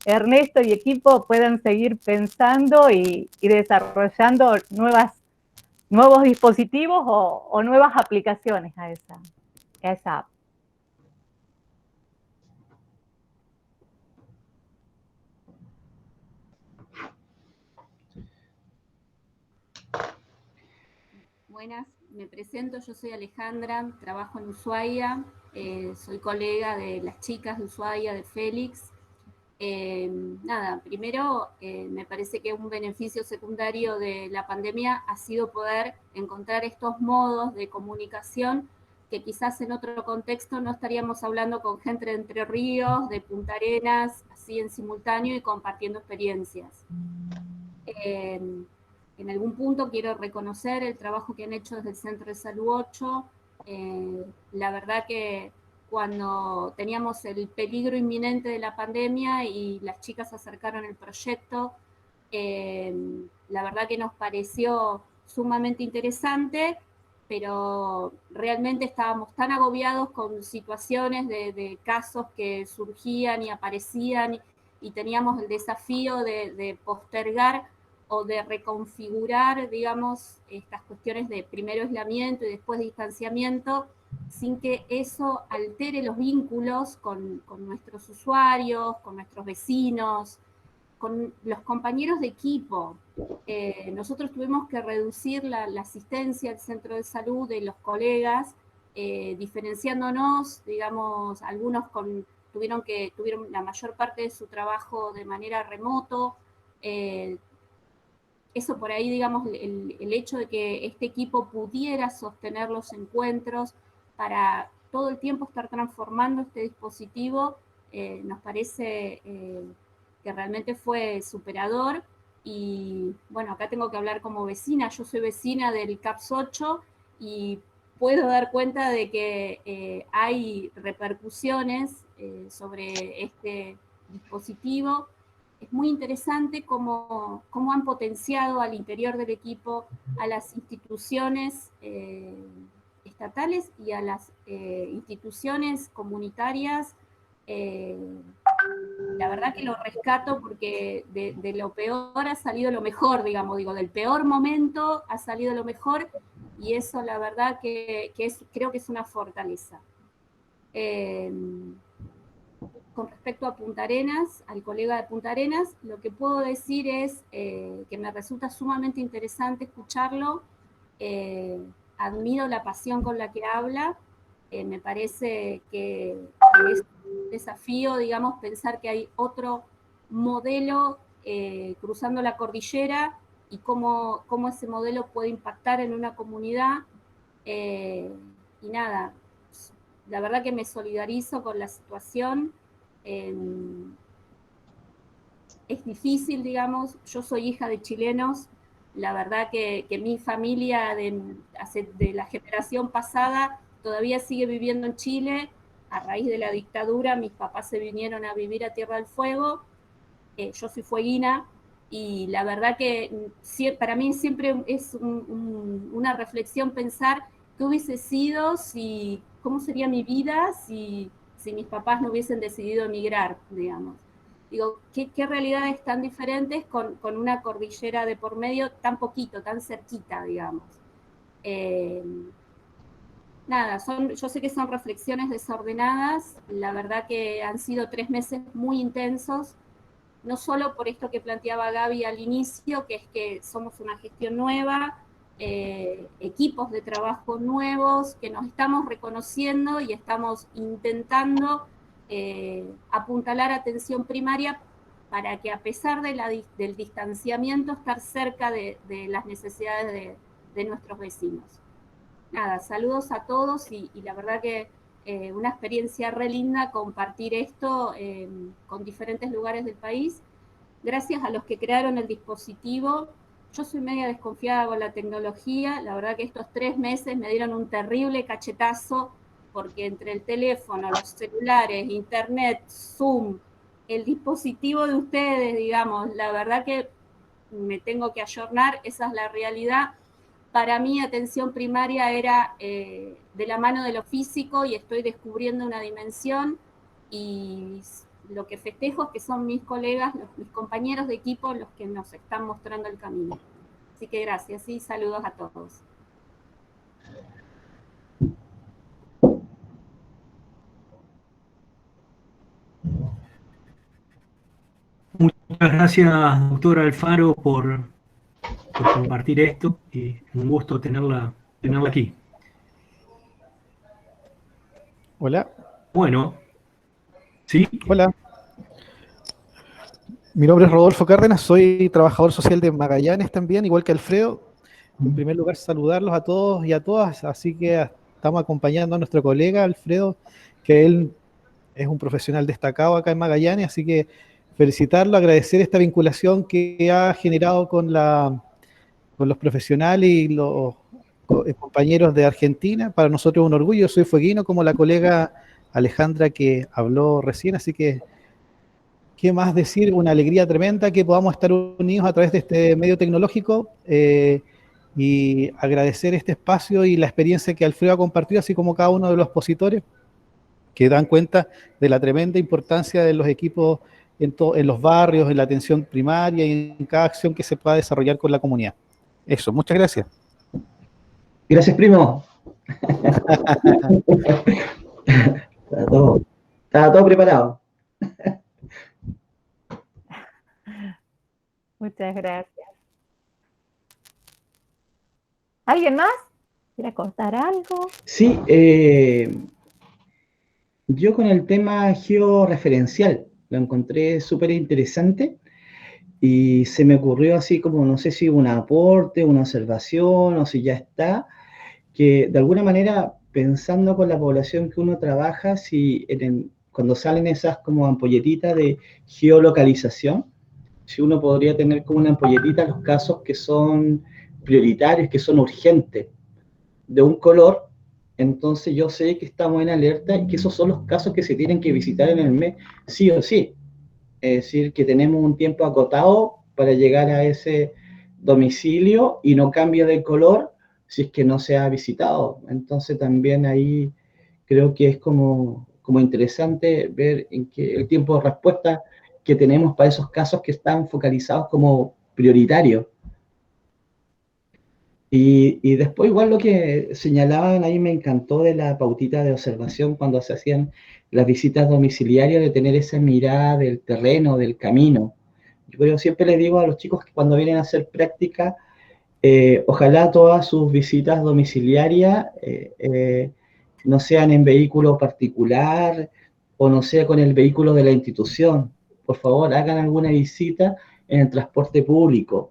Ernesto y equipo puedan seguir pensando y desarrollando nuevos dispositivos o nuevas aplicaciones a esa app. Buenas, me presento, yo soy Alejandra, trabajo en Ushuaia, soy colega de las chicas de Ushuaia, de Félix. Nada, primero me parece que un beneficio secundario de la pandemia ha sido poder encontrar estos modos de comunicación que quizás en otro contexto no estaríamos hablando con gente de Entre Ríos, de Punta Arenas, así en simultáneo y compartiendo experiencias. En algún punto quiero reconocer el trabajo que han hecho desde el Centro de Salud 8. La verdad que cuando teníamos el peligro inminente de la pandemia y las chicas acercaron el proyecto, la verdad que nos pareció sumamente interesante, pero realmente estábamos tan agobiados con situaciones de casos que surgían y aparecían y teníamos el desafío de postergar o de reconfigurar, digamos, estas cuestiones de primero aislamiento y después distanciamiento, sin que eso altere los vínculos con nuestros usuarios, con nuestros vecinos, con los compañeros de equipo. Nosotros tuvimos que reducir la asistencia al centro de salud de los colegas, diferenciándonos, digamos, algunos con tuvieron la mayor parte de su trabajo de manera remoto. Eso por ahí, digamos, el hecho de que este equipo pudiera sostener los encuentros para todo el tiempo estar transformando este dispositivo, nos parece que realmente fue superador. Y bueno, acá tengo que hablar como vecina. Yo soy vecina del CAPS 8 y puedo dar cuenta de que hay repercusiones sobre este dispositivo. Es muy interesante cómo han potenciado al interior del equipo a las instituciones estatales y a las instituciones comunitarias. La verdad que lo rescato porque de lo peor ha salido lo mejor, digamos, del peor momento ha salido lo mejor, y eso la verdad que creo que es una fortaleza. Con respecto a Punta Arenas, al colega de Punta Arenas, lo que puedo decir es que me resulta sumamente interesante escucharlo. Admiro la pasión con la que habla. Me parece que es un desafío, digamos, pensar que hay otro modelo cruzando la cordillera y cómo ese modelo puede impactar en una comunidad. Y nada, la verdad que me solidarizo con la situación. Es difícil, digamos. Yo soy hija de chilenos. La verdad que mi familia de la generación pasada todavía sigue viviendo en Chile. A raíz de la dictadura, mis papás se vinieron a vivir a Tierra del Fuego. Yo soy fueguina, y la verdad que para mí siempre es una reflexión pensar qué hubiese sido, cómo sería mi vida si mis papás no hubiesen decidido emigrar, digamos. Digo, ¿qué realidades tan diferentes con una cordillera de por medio tan poquito, tan cerquita, digamos? Nada, yo sé que son reflexiones desordenadas. La verdad que han sido 3 meses muy intensos, no solo por esto que planteaba Gaby al inicio, que es que somos una gestión nueva, equipos de trabajo nuevos, que nos estamos reconociendo y estamos intentando apuntalar atención primaria para que, a pesar del distanciamiento, estar cerca de las necesidades de nuestros vecinos. Nada, saludos a todos, y la verdad que una experiencia re linda compartir esto con diferentes lugares del país. Gracias a los que crearon el dispositivo. Yo soy media desconfiada con la tecnología. La verdad que estos 3 meses me dieron un terrible cachetazo, porque entre el teléfono, los celulares, internet, Zoom, el dispositivo de ustedes, digamos, la verdad que me tengo que ayornar, esa es la realidad. Para mí, atención primaria era de la mano de lo físico, y estoy descubriendo una dimensión, y lo que festejo es que son mis colegas, mis compañeros de equipo, los que nos están mostrando el camino. Así que gracias y saludos a todos. Muchas gracias, doctora Alfaro, por compartir esto, y un gusto tenerla aquí. Hola. Bueno, ¿sí? Hola. Mi nombre es Rodolfo Cárdenas, soy trabajador social de Magallanes también, igual que Alfredo. En primer lugar, saludarlos a todos y a todas, así que estamos acompañando a nuestro colega Alfredo, que él es un profesional destacado acá en Magallanes, así que felicitarlo, agradecer esta vinculación que ha generado con los profesionales y los compañeros de Argentina. Para nosotros es un orgullo. Yo soy fueguino como la colega Alejandra que habló recién, así que ¿qué más decir? Una alegría tremenda que podamos estar unidos a través de este medio tecnológico, y agradecer este espacio y la experiencia que Alfredo ha compartido, así como cada uno de los expositores, que dan cuenta de la tremenda importancia de los equipos en los barrios, en la atención primaria y en cada acción que se pueda desarrollar con la comunidad. Eso, muchas gracias. Gracias, primo. Estaba todo preparado. Muchas gracias. ¿Alguien más? ¿Quiere contar algo? Sí, Yo con el tema georreferencial lo encontré súper interesante y se me ocurrió así como, no sé si un aporte, una observación o si ya está, que de alguna manera pensando con la población que uno trabaja, si cuando salen esas como ampolletitas de geolocalización, si uno podría tener como una ampolletita los casos que son prioritarios, que son urgentes, de un color, entonces yo sé que estamos en alerta y que esos son los casos que se tienen que visitar en el mes, sí o sí. Es decir, que tenemos un tiempo acotado para llegar a ese domicilio y no cambia de color si es que no se ha visitado. Entonces también ahí creo que es como interesante ver en que el tiempo de respuesta que tenemos para esos casos que están focalizados como prioritarios. Y después igual lo que señalaban ahí me encantó de la pautita de observación cuando se hacían las visitas domiciliarias, de tener esa mirada del terreno, del camino. Yo siempre les digo a los chicos que cuando vienen a hacer práctica, ojalá todas sus visitas domiciliarias no sean en vehículo particular o no sea con el vehículo de la institución. Por favor, hagan alguna visita en el transporte público,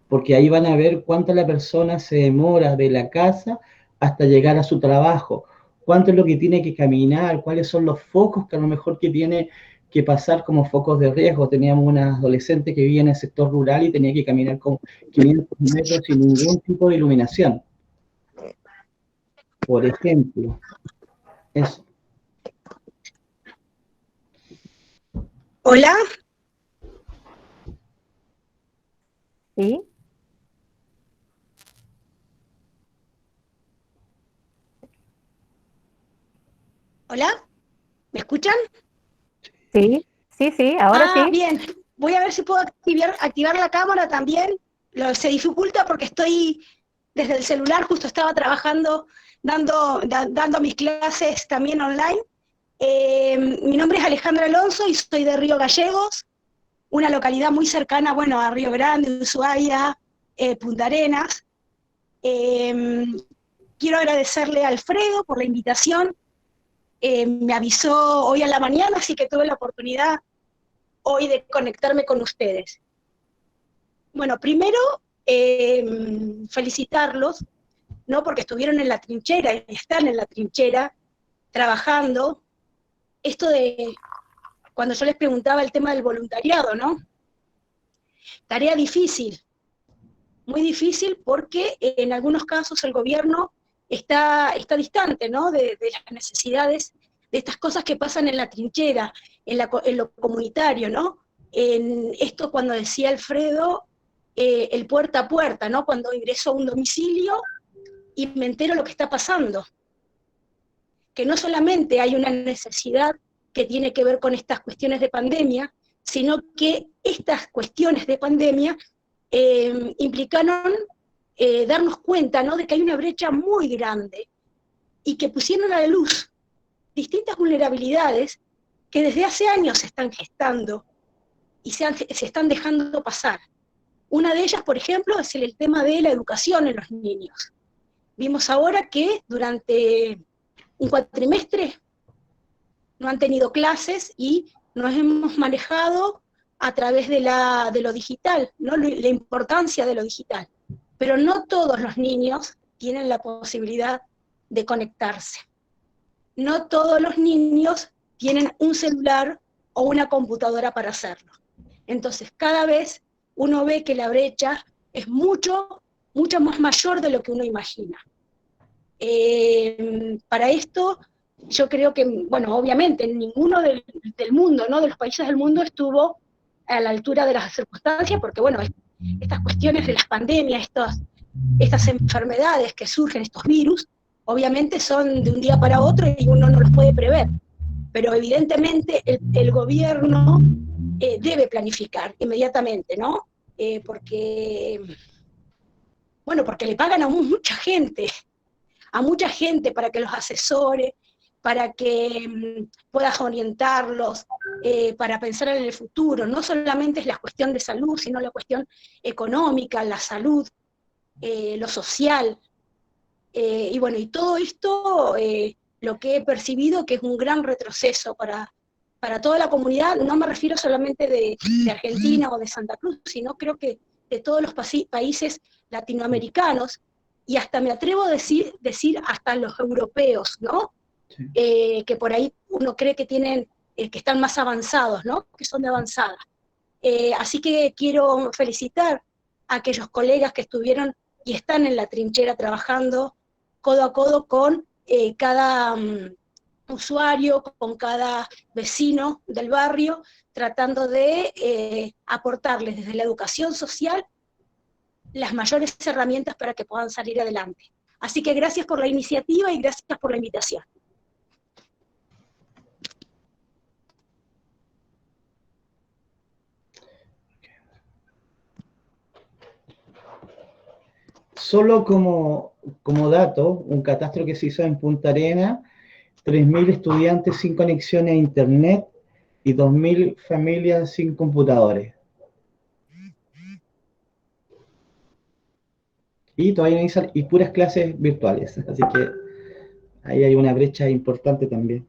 porque ahí van a ver cuánto la persona se demora de la casa hasta llegar a su trabajo, cuánto es lo que tiene que caminar, cuáles son los focos que a lo mejor que tiene que pasar como focos de riesgo. Teníamos una adolescente que vivía en el sector rural y tenía que caminar con 500 metros sin ningún tipo de iluminación, por ejemplo. Eso. Hola. ¿Sí? Hola, ¿me escuchan? Sí, sí, sí, ahora sí. Bien, voy a ver si puedo activar la cámara también. Se dificulta porque estoy desde el celular, justo estaba trabajando, dando mis clases también online. Mi nombre es Alejandra Alonso y soy de Río Gallegos, una localidad muy cercana, bueno, a Río Grande, Ushuaia, Punta Arenas. Quiero agradecerle a Alfredo por la invitación. Me avisó hoy a la mañana, así que tuve la oportunidad hoy de conectarme con ustedes. Bueno, primero, felicitarlos, ¿no? Porque estuvieron en la trinchera y están en la trinchera trabajando. Esto de, cuando yo les preguntaba el tema del voluntariado, ¿no? Tarea difícil, muy difícil porque en algunos casos el gobierno está distante, ¿no? De las necesidades, de estas cosas que pasan en la trinchera, en lo comunitario, ¿no? En esto cuando decía Alfredo, el puerta a puerta, ¿no? Cuando ingreso a un domicilio y me entero lo que está pasando. Que no solamente hay una necesidad que tiene que ver con estas cuestiones de pandemia, sino que estas cuestiones de pandemia implicaron darnos cuenta, ¿no? De que hay una brecha muy grande y que pusieron a la luz distintas vulnerabilidades que desde hace años se están gestando y se están dejando pasar. Una de ellas, por ejemplo, es el tema de la educación en los niños. Vimos ahora que durante un cuatrimestre no han tenido clases y nos hemos manejado a través de lo digital, ¿no? La importancia de lo digital. Pero no todos los niños tienen la posibilidad de conectarse. No todos los niños tienen un celular o una computadora para hacerlo. Entonces, cada vez uno ve que la brecha es mucho más mayor de lo que uno imagina. Para esto, yo creo que, bueno, obviamente, ninguno del mundo, ¿no? De los países del mundo estuvo a la altura de las circunstancias, porque, bueno, estas cuestiones de las pandemias, estas enfermedades que surgen, estos virus, obviamente son de un día para otro y uno no los puede prever. Pero evidentemente el gobierno debe planificar inmediatamente, ¿no? Porque le pagan a mucha gente para que los asesore, para que puedas orientarlos, para pensar en el futuro. No solamente es la cuestión de salud, sino la cuestión económica, la salud, lo social. Y bueno, y todo esto lo que he percibido que es un gran retroceso para toda la comunidad. No me refiero solamente de Argentina o de Santa Cruz, sino creo que de todos los países latinoamericanos, y hasta me atrevo a decir hasta los europeos, ¿no? Sí. Que por ahí uno cree que tienen, que están más avanzados, ¿no? Que son de avanzada. Así que quiero felicitar a aquellos colegas que estuvieron y están en la trinchera trabajando codo a codo con cada usuario, con cada vecino del barrio, tratando de aportarles desde la educación social las mayores herramientas para que puedan salir adelante. Así que gracias por la iniciativa y gracias por la invitación. Solo como dato, un catastro que se hizo en Punta Arenas, 3.000 estudiantes sin conexión a internet y 2.000 familias sin computadores. Y todavía no hay, y puras clases virtuales, así que ahí hay una brecha importante también.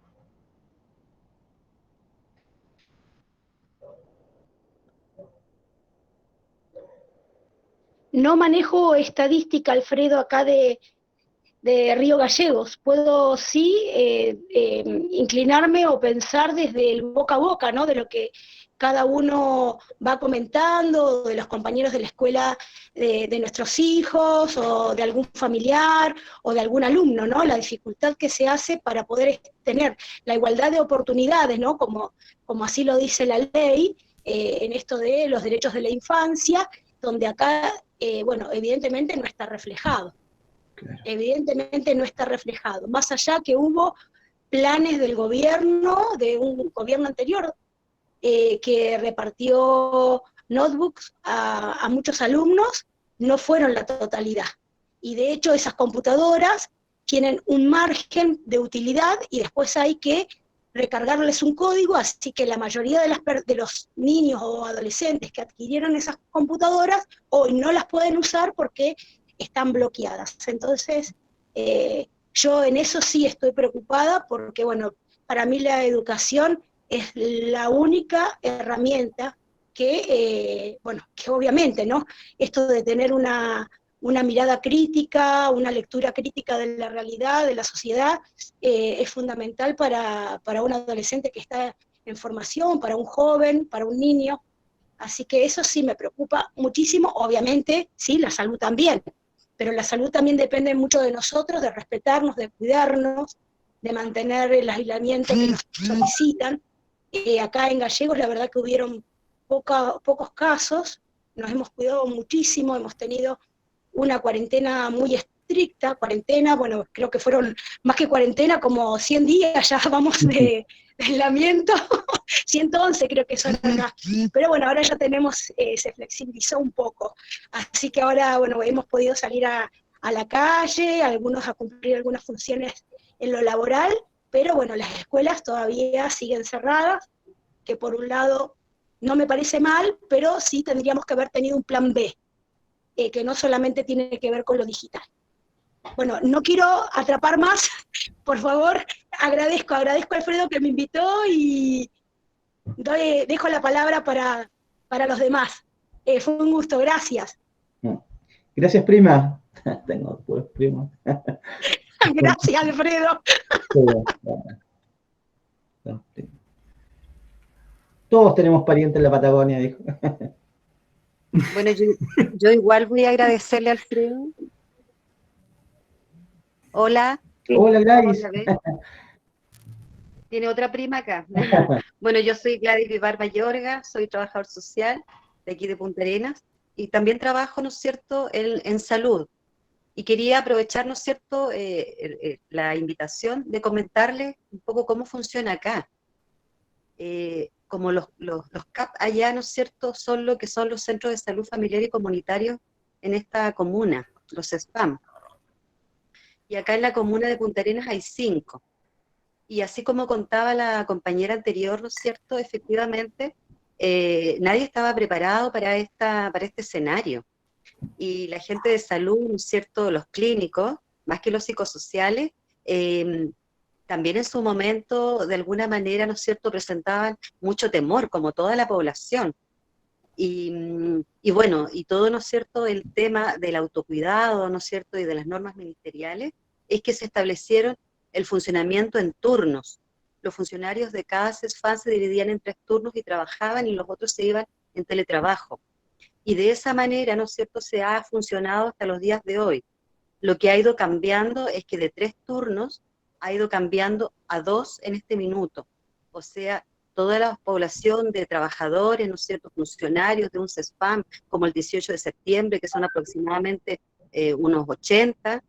No manejo estadística, Alfredo, acá de Río Gallegos. Puedo sí inclinarme o pensar desde el boca a boca, ¿no? De lo que cada uno va comentando, de los compañeros de la escuela de nuestros hijos, o de algún familiar, o de algún alumno, ¿no? La dificultad que se hace para poder tener la igualdad de oportunidades, ¿no? Como así lo dice la ley, en esto de los derechos de la infancia, donde acá, bueno, evidentemente no está reflejado. Claro. Evidentemente no está reflejado, más allá que hubo planes del gobierno, de un gobierno anterior, que repartió notebooks a muchos alumnos, no fueron la totalidad. Y de hecho esas computadoras tienen un margen de utilidad y después hay que recargarles un código, así que la mayoría de los niños o adolescentes que adquirieron esas computadoras hoy no las pueden usar porque están bloqueadas. Entonces, yo en eso sí estoy preocupada porque, bueno, para mí la educación es la única herramienta que, bueno, que obviamente, ¿no? Esto de tener una mirada crítica, una lectura crítica de la realidad, de la sociedad, es fundamental para un adolescente que está en formación, para un joven, para un niño. Así que eso sí me preocupa muchísimo. Obviamente, sí, la salud también, pero la salud también depende mucho de nosotros, de respetarnos, de cuidarnos, de mantener el aislamiento que nos solicitan. Acá en Gallegos la verdad que hubieron pocos casos, nos hemos cuidado muchísimo, hemos tenido una cuarentena muy estricta, bueno, creo que fueron más que cuarentena, como 100 días ya vamos de aislamiento, 111 creo que son acá, pero bueno, ahora ya tenemos, se flexibilizó un poco, así que ahora, bueno, hemos podido salir a la calle, algunos a cumplir algunas funciones en lo laboral, pero bueno, las escuelas todavía siguen cerradas, que por un lado no me parece mal, pero sí tendríamos que haber tenido un plan B, que no solamente tiene que ver con lo digital. Bueno, no quiero atrapar más, por favor, agradezco a Alfredo que me invitó y dejo la palabra para los demás. Fue un gusto, gracias. Gracias, prima. Tengo pues, prima. Gracias, Alfredo. Todos tenemos parientes en la Patagonia, dijo. Bueno, yo igual voy a agradecerle a Alfredo. Hola. Hola, Gladys. Tiene otra prima acá. Bueno, yo soy Gladys Vivar Mayorga, soy trabajador social de aquí de Punta Arenas y también trabajo, ¿no es cierto?, en salud. Y quería aprovechar, ¿no es cierto?, la invitación de comentarles un poco cómo funciona acá. Como los CAP allá, ¿no es cierto?, son lo que son los centros de salud familiar y comunitarios en esta comuna, los SPAM. Y acá en la comuna de Punta Arenas hay 5. Y así como contaba la compañera anterior, ¿no es cierto?, efectivamente, nadie estaba preparado para este escenario. Y la gente de salud, ¿no es cierto?, los clínicos, más que los psicosociales, también en su momento, de alguna manera, ¿no es cierto?, presentaban mucho temor, como toda la población. Y bueno, y todo, ¿no es cierto?, el tema del autocuidado, ¿no es cierto?, y de las normas ministeriales, es que se establecieron el funcionamiento en turnos. Los funcionarios de cada CESFAM se dividían en 3 turnos y trabajaban, y los otros se iban en teletrabajo. Y de esa manera, ¿no es cierto?, se ha funcionado hasta los días de hoy. Lo que ha ido cambiando es que de 3 turnos ha ido cambiando a 2 en este minuto. O sea, toda la población de trabajadores, ¿no es cierto?, funcionarios de un CESFAM, como el 18 de septiembre, que son aproximadamente unos 80,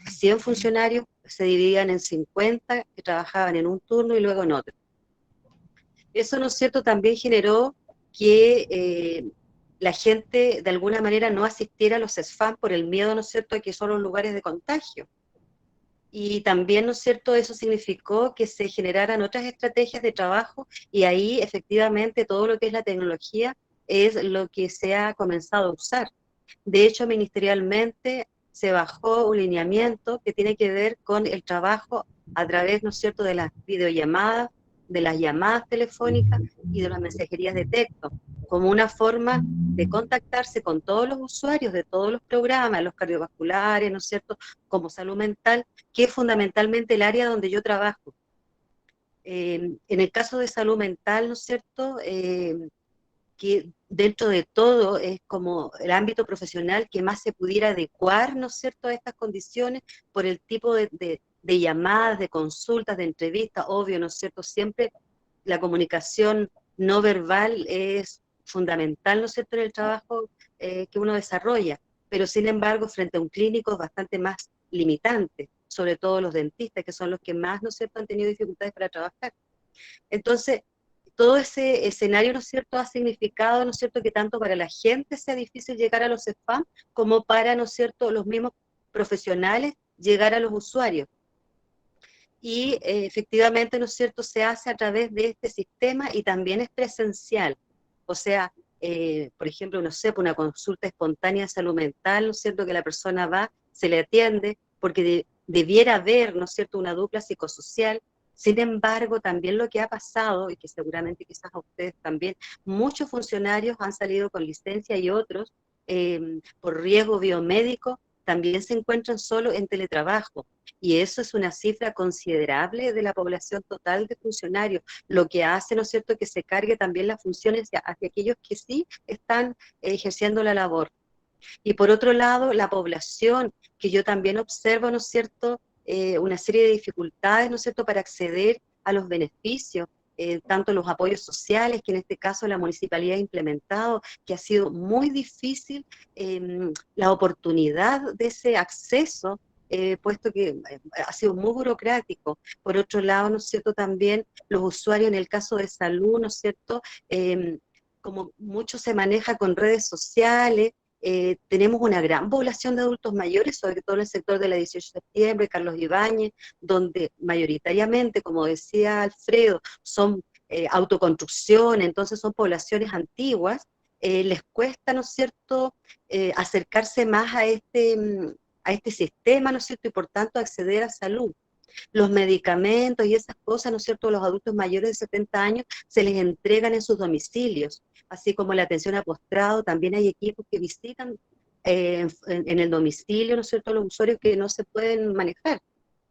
100 funcionarios, se dividían en 50 que trabajaban en un turno y luego en otro. Eso, ¿no es cierto?, también generó que la gente de alguna manera no asistiera a los CESFAM por el miedo, ¿no es cierto?, a que son los lugares de contagio. Y también, ¿no es cierto?, eso significó que se generaran otras estrategias de trabajo, y ahí efectivamente todo lo que es la tecnología es lo que se ha comenzado a usar. De hecho, ministerialmente se bajó un lineamiento que tiene que ver con el trabajo a través, ¿no es cierto?, de las videollamadas, de las llamadas telefónicas y de las mensajerías de texto, como una forma de contactarse con todos los usuarios de todos los programas, los cardiovasculares, ¿no es cierto?, como salud mental, que es fundamentalmente el área donde yo trabajo. En el caso de salud mental, ¿no es cierto?, que dentro de todo es como el ámbito profesional que más se pudiera adecuar, ¿no es cierto?, a estas condiciones, por el tipo de llamadas, de consultas, de entrevistas, obvio, ¿no es cierto?, siempre la comunicación no verbal es fundamental, ¿no es cierto?, en el trabajo que uno desarrolla, pero sin embargo, frente a un clínico es bastante más limitante, sobre todo los dentistas, que son los que más, ¿no es cierto?, han tenido dificultades para trabajar. Entonces, todo ese escenario, ¿no es cierto?, ha significado, ¿no es cierto?, que tanto para la gente sea difícil llegar a los CESFAM, como para, ¿no es cierto?, los mismos profesionales llegar a los usuarios. Y efectivamente, ¿no es cierto?, se hace a través de este sistema y también es presencial. O sea, por ejemplo, no sé, una consulta espontánea de salud mental, ¿no es cierto?, que la persona va, se le atiende, porque debiera haber, ¿no es cierto?, una dupla psicosocial. Sin embargo, también lo que ha pasado, y que seguramente quizás a ustedes también, muchos funcionarios han salido con licencia y otros, por riesgo biomédico, también se encuentran solo en teletrabajo. Y eso es una cifra considerable de la población total de funcionarios, lo que hace, ¿no es cierto?, que se cargue también las funciones hacia aquellos que sí están ejerciendo la labor. Y por otro lado, la población, que yo también observo, ¿no es cierto?, una serie de dificultades, ¿no es cierto?, para acceder a los beneficios, tanto los apoyos sociales, que en este caso la municipalidad ha implementado, que ha sido muy difícil la oportunidad de ese acceso, puesto que ha sido muy burocrático. Por otro lado, ¿no es cierto?, también los usuarios en el caso de salud, ¿no es cierto?, como mucho se maneja con redes sociales, tenemos una gran población de adultos mayores, sobre todo en el sector de la 18 de septiembre, Carlos Ibáñez, donde mayoritariamente, como decía Alfredo, son autoconstrucción, entonces son poblaciones antiguas, les cuesta, ¿no es cierto?, acercarse más a este sistema, ¿no es cierto?, y por tanto acceder a salud. Los medicamentos y esas cosas, ¿no es cierto?, a los adultos mayores de 70 años se les entregan en sus domicilios, así como la atención a postrado, también hay equipos que visitan en el domicilio, ¿no es cierto?, los usuarios que no se pueden manejar.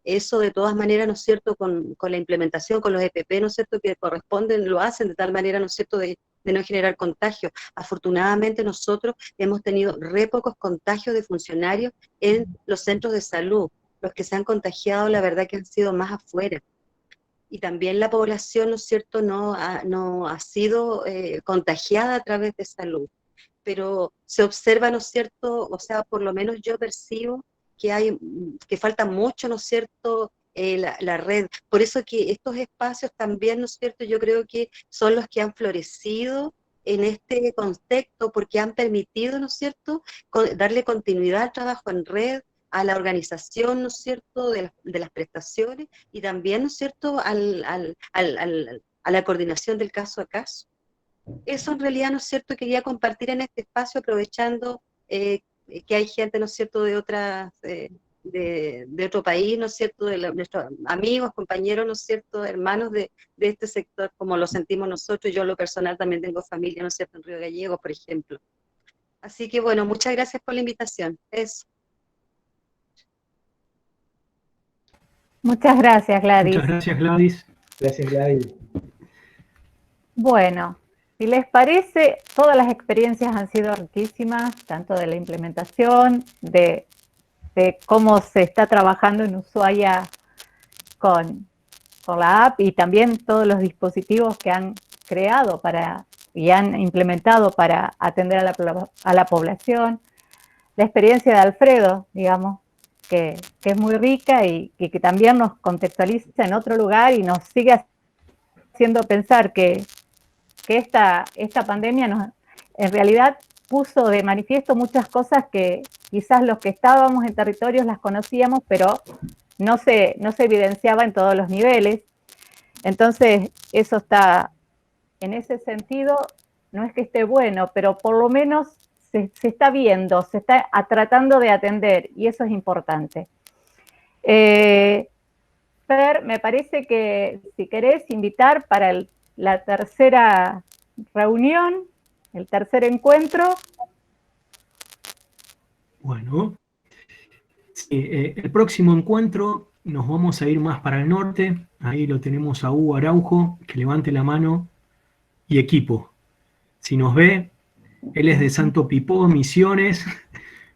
Eso de todas maneras, ¿no es cierto?, con la implementación, con los EPP, ¿no es cierto?, que corresponden, lo hacen de tal manera, ¿no es cierto?, de no generar contagio. Afortunadamente nosotros hemos tenido re pocos contagios de funcionarios en los centros de salud. Los que se han contagiado, la verdad que han sido más afuera. Y también la población, ¿no es cierto?, no ha sido contagiada a través de salud. Pero se observa, ¿no es cierto?, o sea, por lo menos yo percibo que falta mucho, ¿no es cierto?, la red. Por eso que estos espacios también, ¿no es cierto?, yo creo que son los que han florecido en este contexto, porque han permitido, ¿no es cierto?, darle continuidad al trabajo en red, a la organización, ¿no es cierto?, de las prestaciones, y también, ¿no es cierto?, a la coordinación del caso a caso. Eso en realidad, ¿no es cierto?, quería compartir en este espacio, aprovechando que hay gente, ¿no es cierto?, de otras de otro país, ¿no es cierto?, nuestros amigos, compañeros, ¿no es cierto?, hermanos de este sector, como lo sentimos nosotros. Yo, en lo personal, también tengo familia, ¿no es cierto?, en Río Gallegos, por ejemplo. Así que, bueno, muchas gracias por la invitación. Eso. Muchas gracias, Gladys. Muchas gracias, Gladys. Gracias, Gladys. Bueno, si les parece, todas las experiencias han sido riquísimas, tanto de la implementación, de cómo se está trabajando en Ushuaia con la app, y también todos los dispositivos que han creado y han implementado para atender a la población. La experiencia de Alfredo, digamos, que es muy rica y que también nos contextualiza en otro lugar y nos sigue haciendo pensar que esta pandemia en realidad puso de manifiesto muchas cosas que quizás los que estábamos en territorios las conocíamos, pero no se evidenciaba en todos los niveles. Entonces, eso está, en ese sentido, no es que esté bueno, pero por lo menos se está viendo, se está tratando de atender, y eso es importante. Fer, me parece que si querés invitar para la tercera reunión, el tercer encuentro. Bueno, sí, el próximo encuentro nos vamos a ir más para el norte. Ahí lo tenemos a Hugo Araujo, que levante la mano, y equipo. Si nos ve, él es de Santo Pipó, Misiones,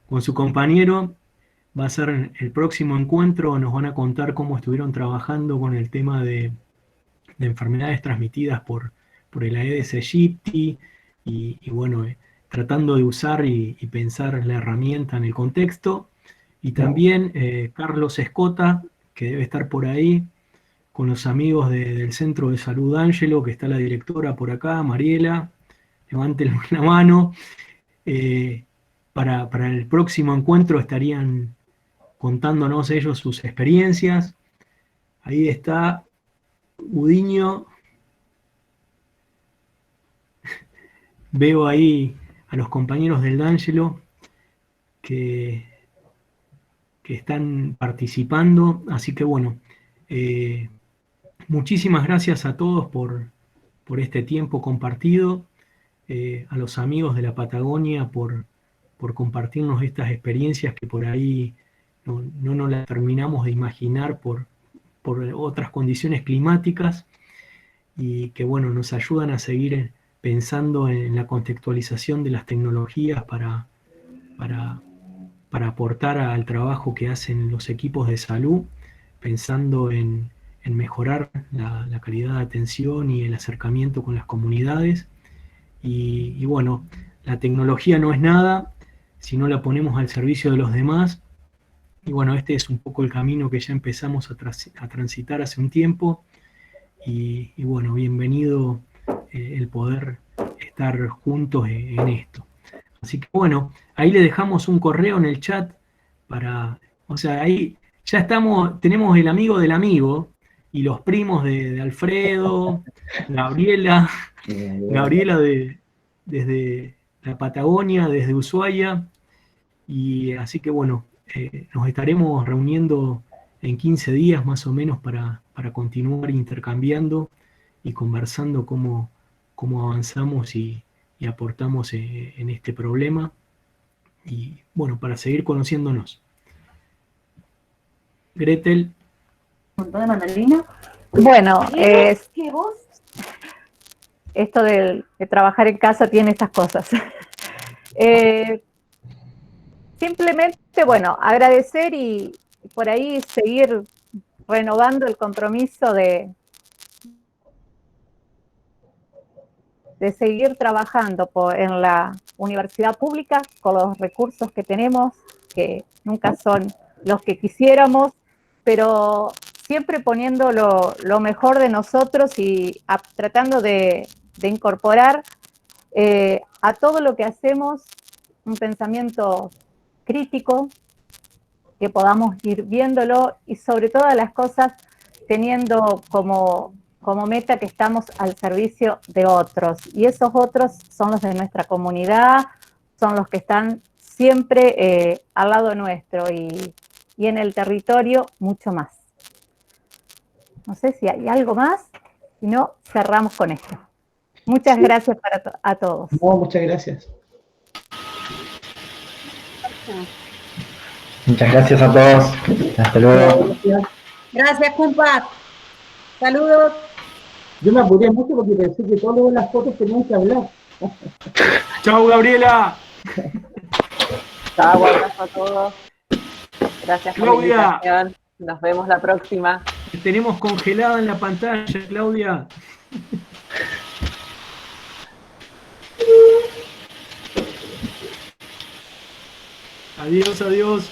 con su compañero. Va a ser el próximo encuentro, nos van a contar cómo estuvieron trabajando con el tema de enfermedades transmitidas por el Aedes aegypti, y bueno, tratando de usar y pensar la herramienta en el contexto. Y también Carlos Escota, que debe estar por ahí, con los amigos del Centro de Salud Ángelo, que está la directora por acá, Mariela, levanten la mano. Para el próximo encuentro estarían contándonos ellos sus experiencias. Ahí está Udiño. Veo ahí a los compañeros del D'Angelo que están participando, así que bueno, muchísimas gracias a todos por este tiempo compartido, a los amigos de la Patagonia por compartirnos estas experiencias que por ahí no nos las terminamos de imaginar por otras condiciones climáticas, y que bueno, nos ayudan a seguir pensando en la contextualización de las tecnologías para aportar al trabajo que hacen los equipos de salud, pensando en mejorar la calidad de atención y el acercamiento con las comunidades. Y bueno, la tecnología no es nada si no la ponemos al servicio de los demás. Y bueno, este es un poco el camino que ya empezamos a transitar hace un tiempo. Y bueno, bienvenido el poder estar juntos en esto. Así que bueno, ahí le dejamos un correo en el chat o sea, ahí ya tenemos el amigo del amigo y los primos de Alfredo, Gabriela desde la Patagonia, desde Ushuaia, y así que bueno, nos estaremos reuniendo en 15 días más o menos para continuar intercambiando y conversando cómo avanzamos y aportamos en este problema, y bueno, para seguir conociéndonos. Gretel. ¿Montón de mandarina? Bueno, esto de trabajar en casa tiene estas cosas. Simplemente, bueno, agradecer y por ahí seguir renovando el compromiso de seguir trabajando en la universidad pública con los recursos que tenemos, que nunca son los que quisiéramos, pero siempre poniendo lo mejor de nosotros y tratando de incorporar a todo lo que hacemos un pensamiento crítico, que podamos ir viéndolo, y sobre todas las cosas teniendo como meta que estamos al servicio de otros, y esos otros son los de nuestra comunidad, son los que están siempre al lado nuestro, y y en el territorio mucho más. No sé si hay algo más, si no, cerramos con esto. Muchas gracias a todos. No, muchas gracias. Muchas gracias a todos. Hasta luego. Gracias, compa. Saludos. Yo me apuré mucho porque pensé que todas las fotos tenían que hablar. Chao, Gabriela. Chao, abrazo a todos. Gracias por la Claudia. invitación. Nos vemos la próxima. Te tenemos congelada en la pantalla, Claudia. Adiós, adiós.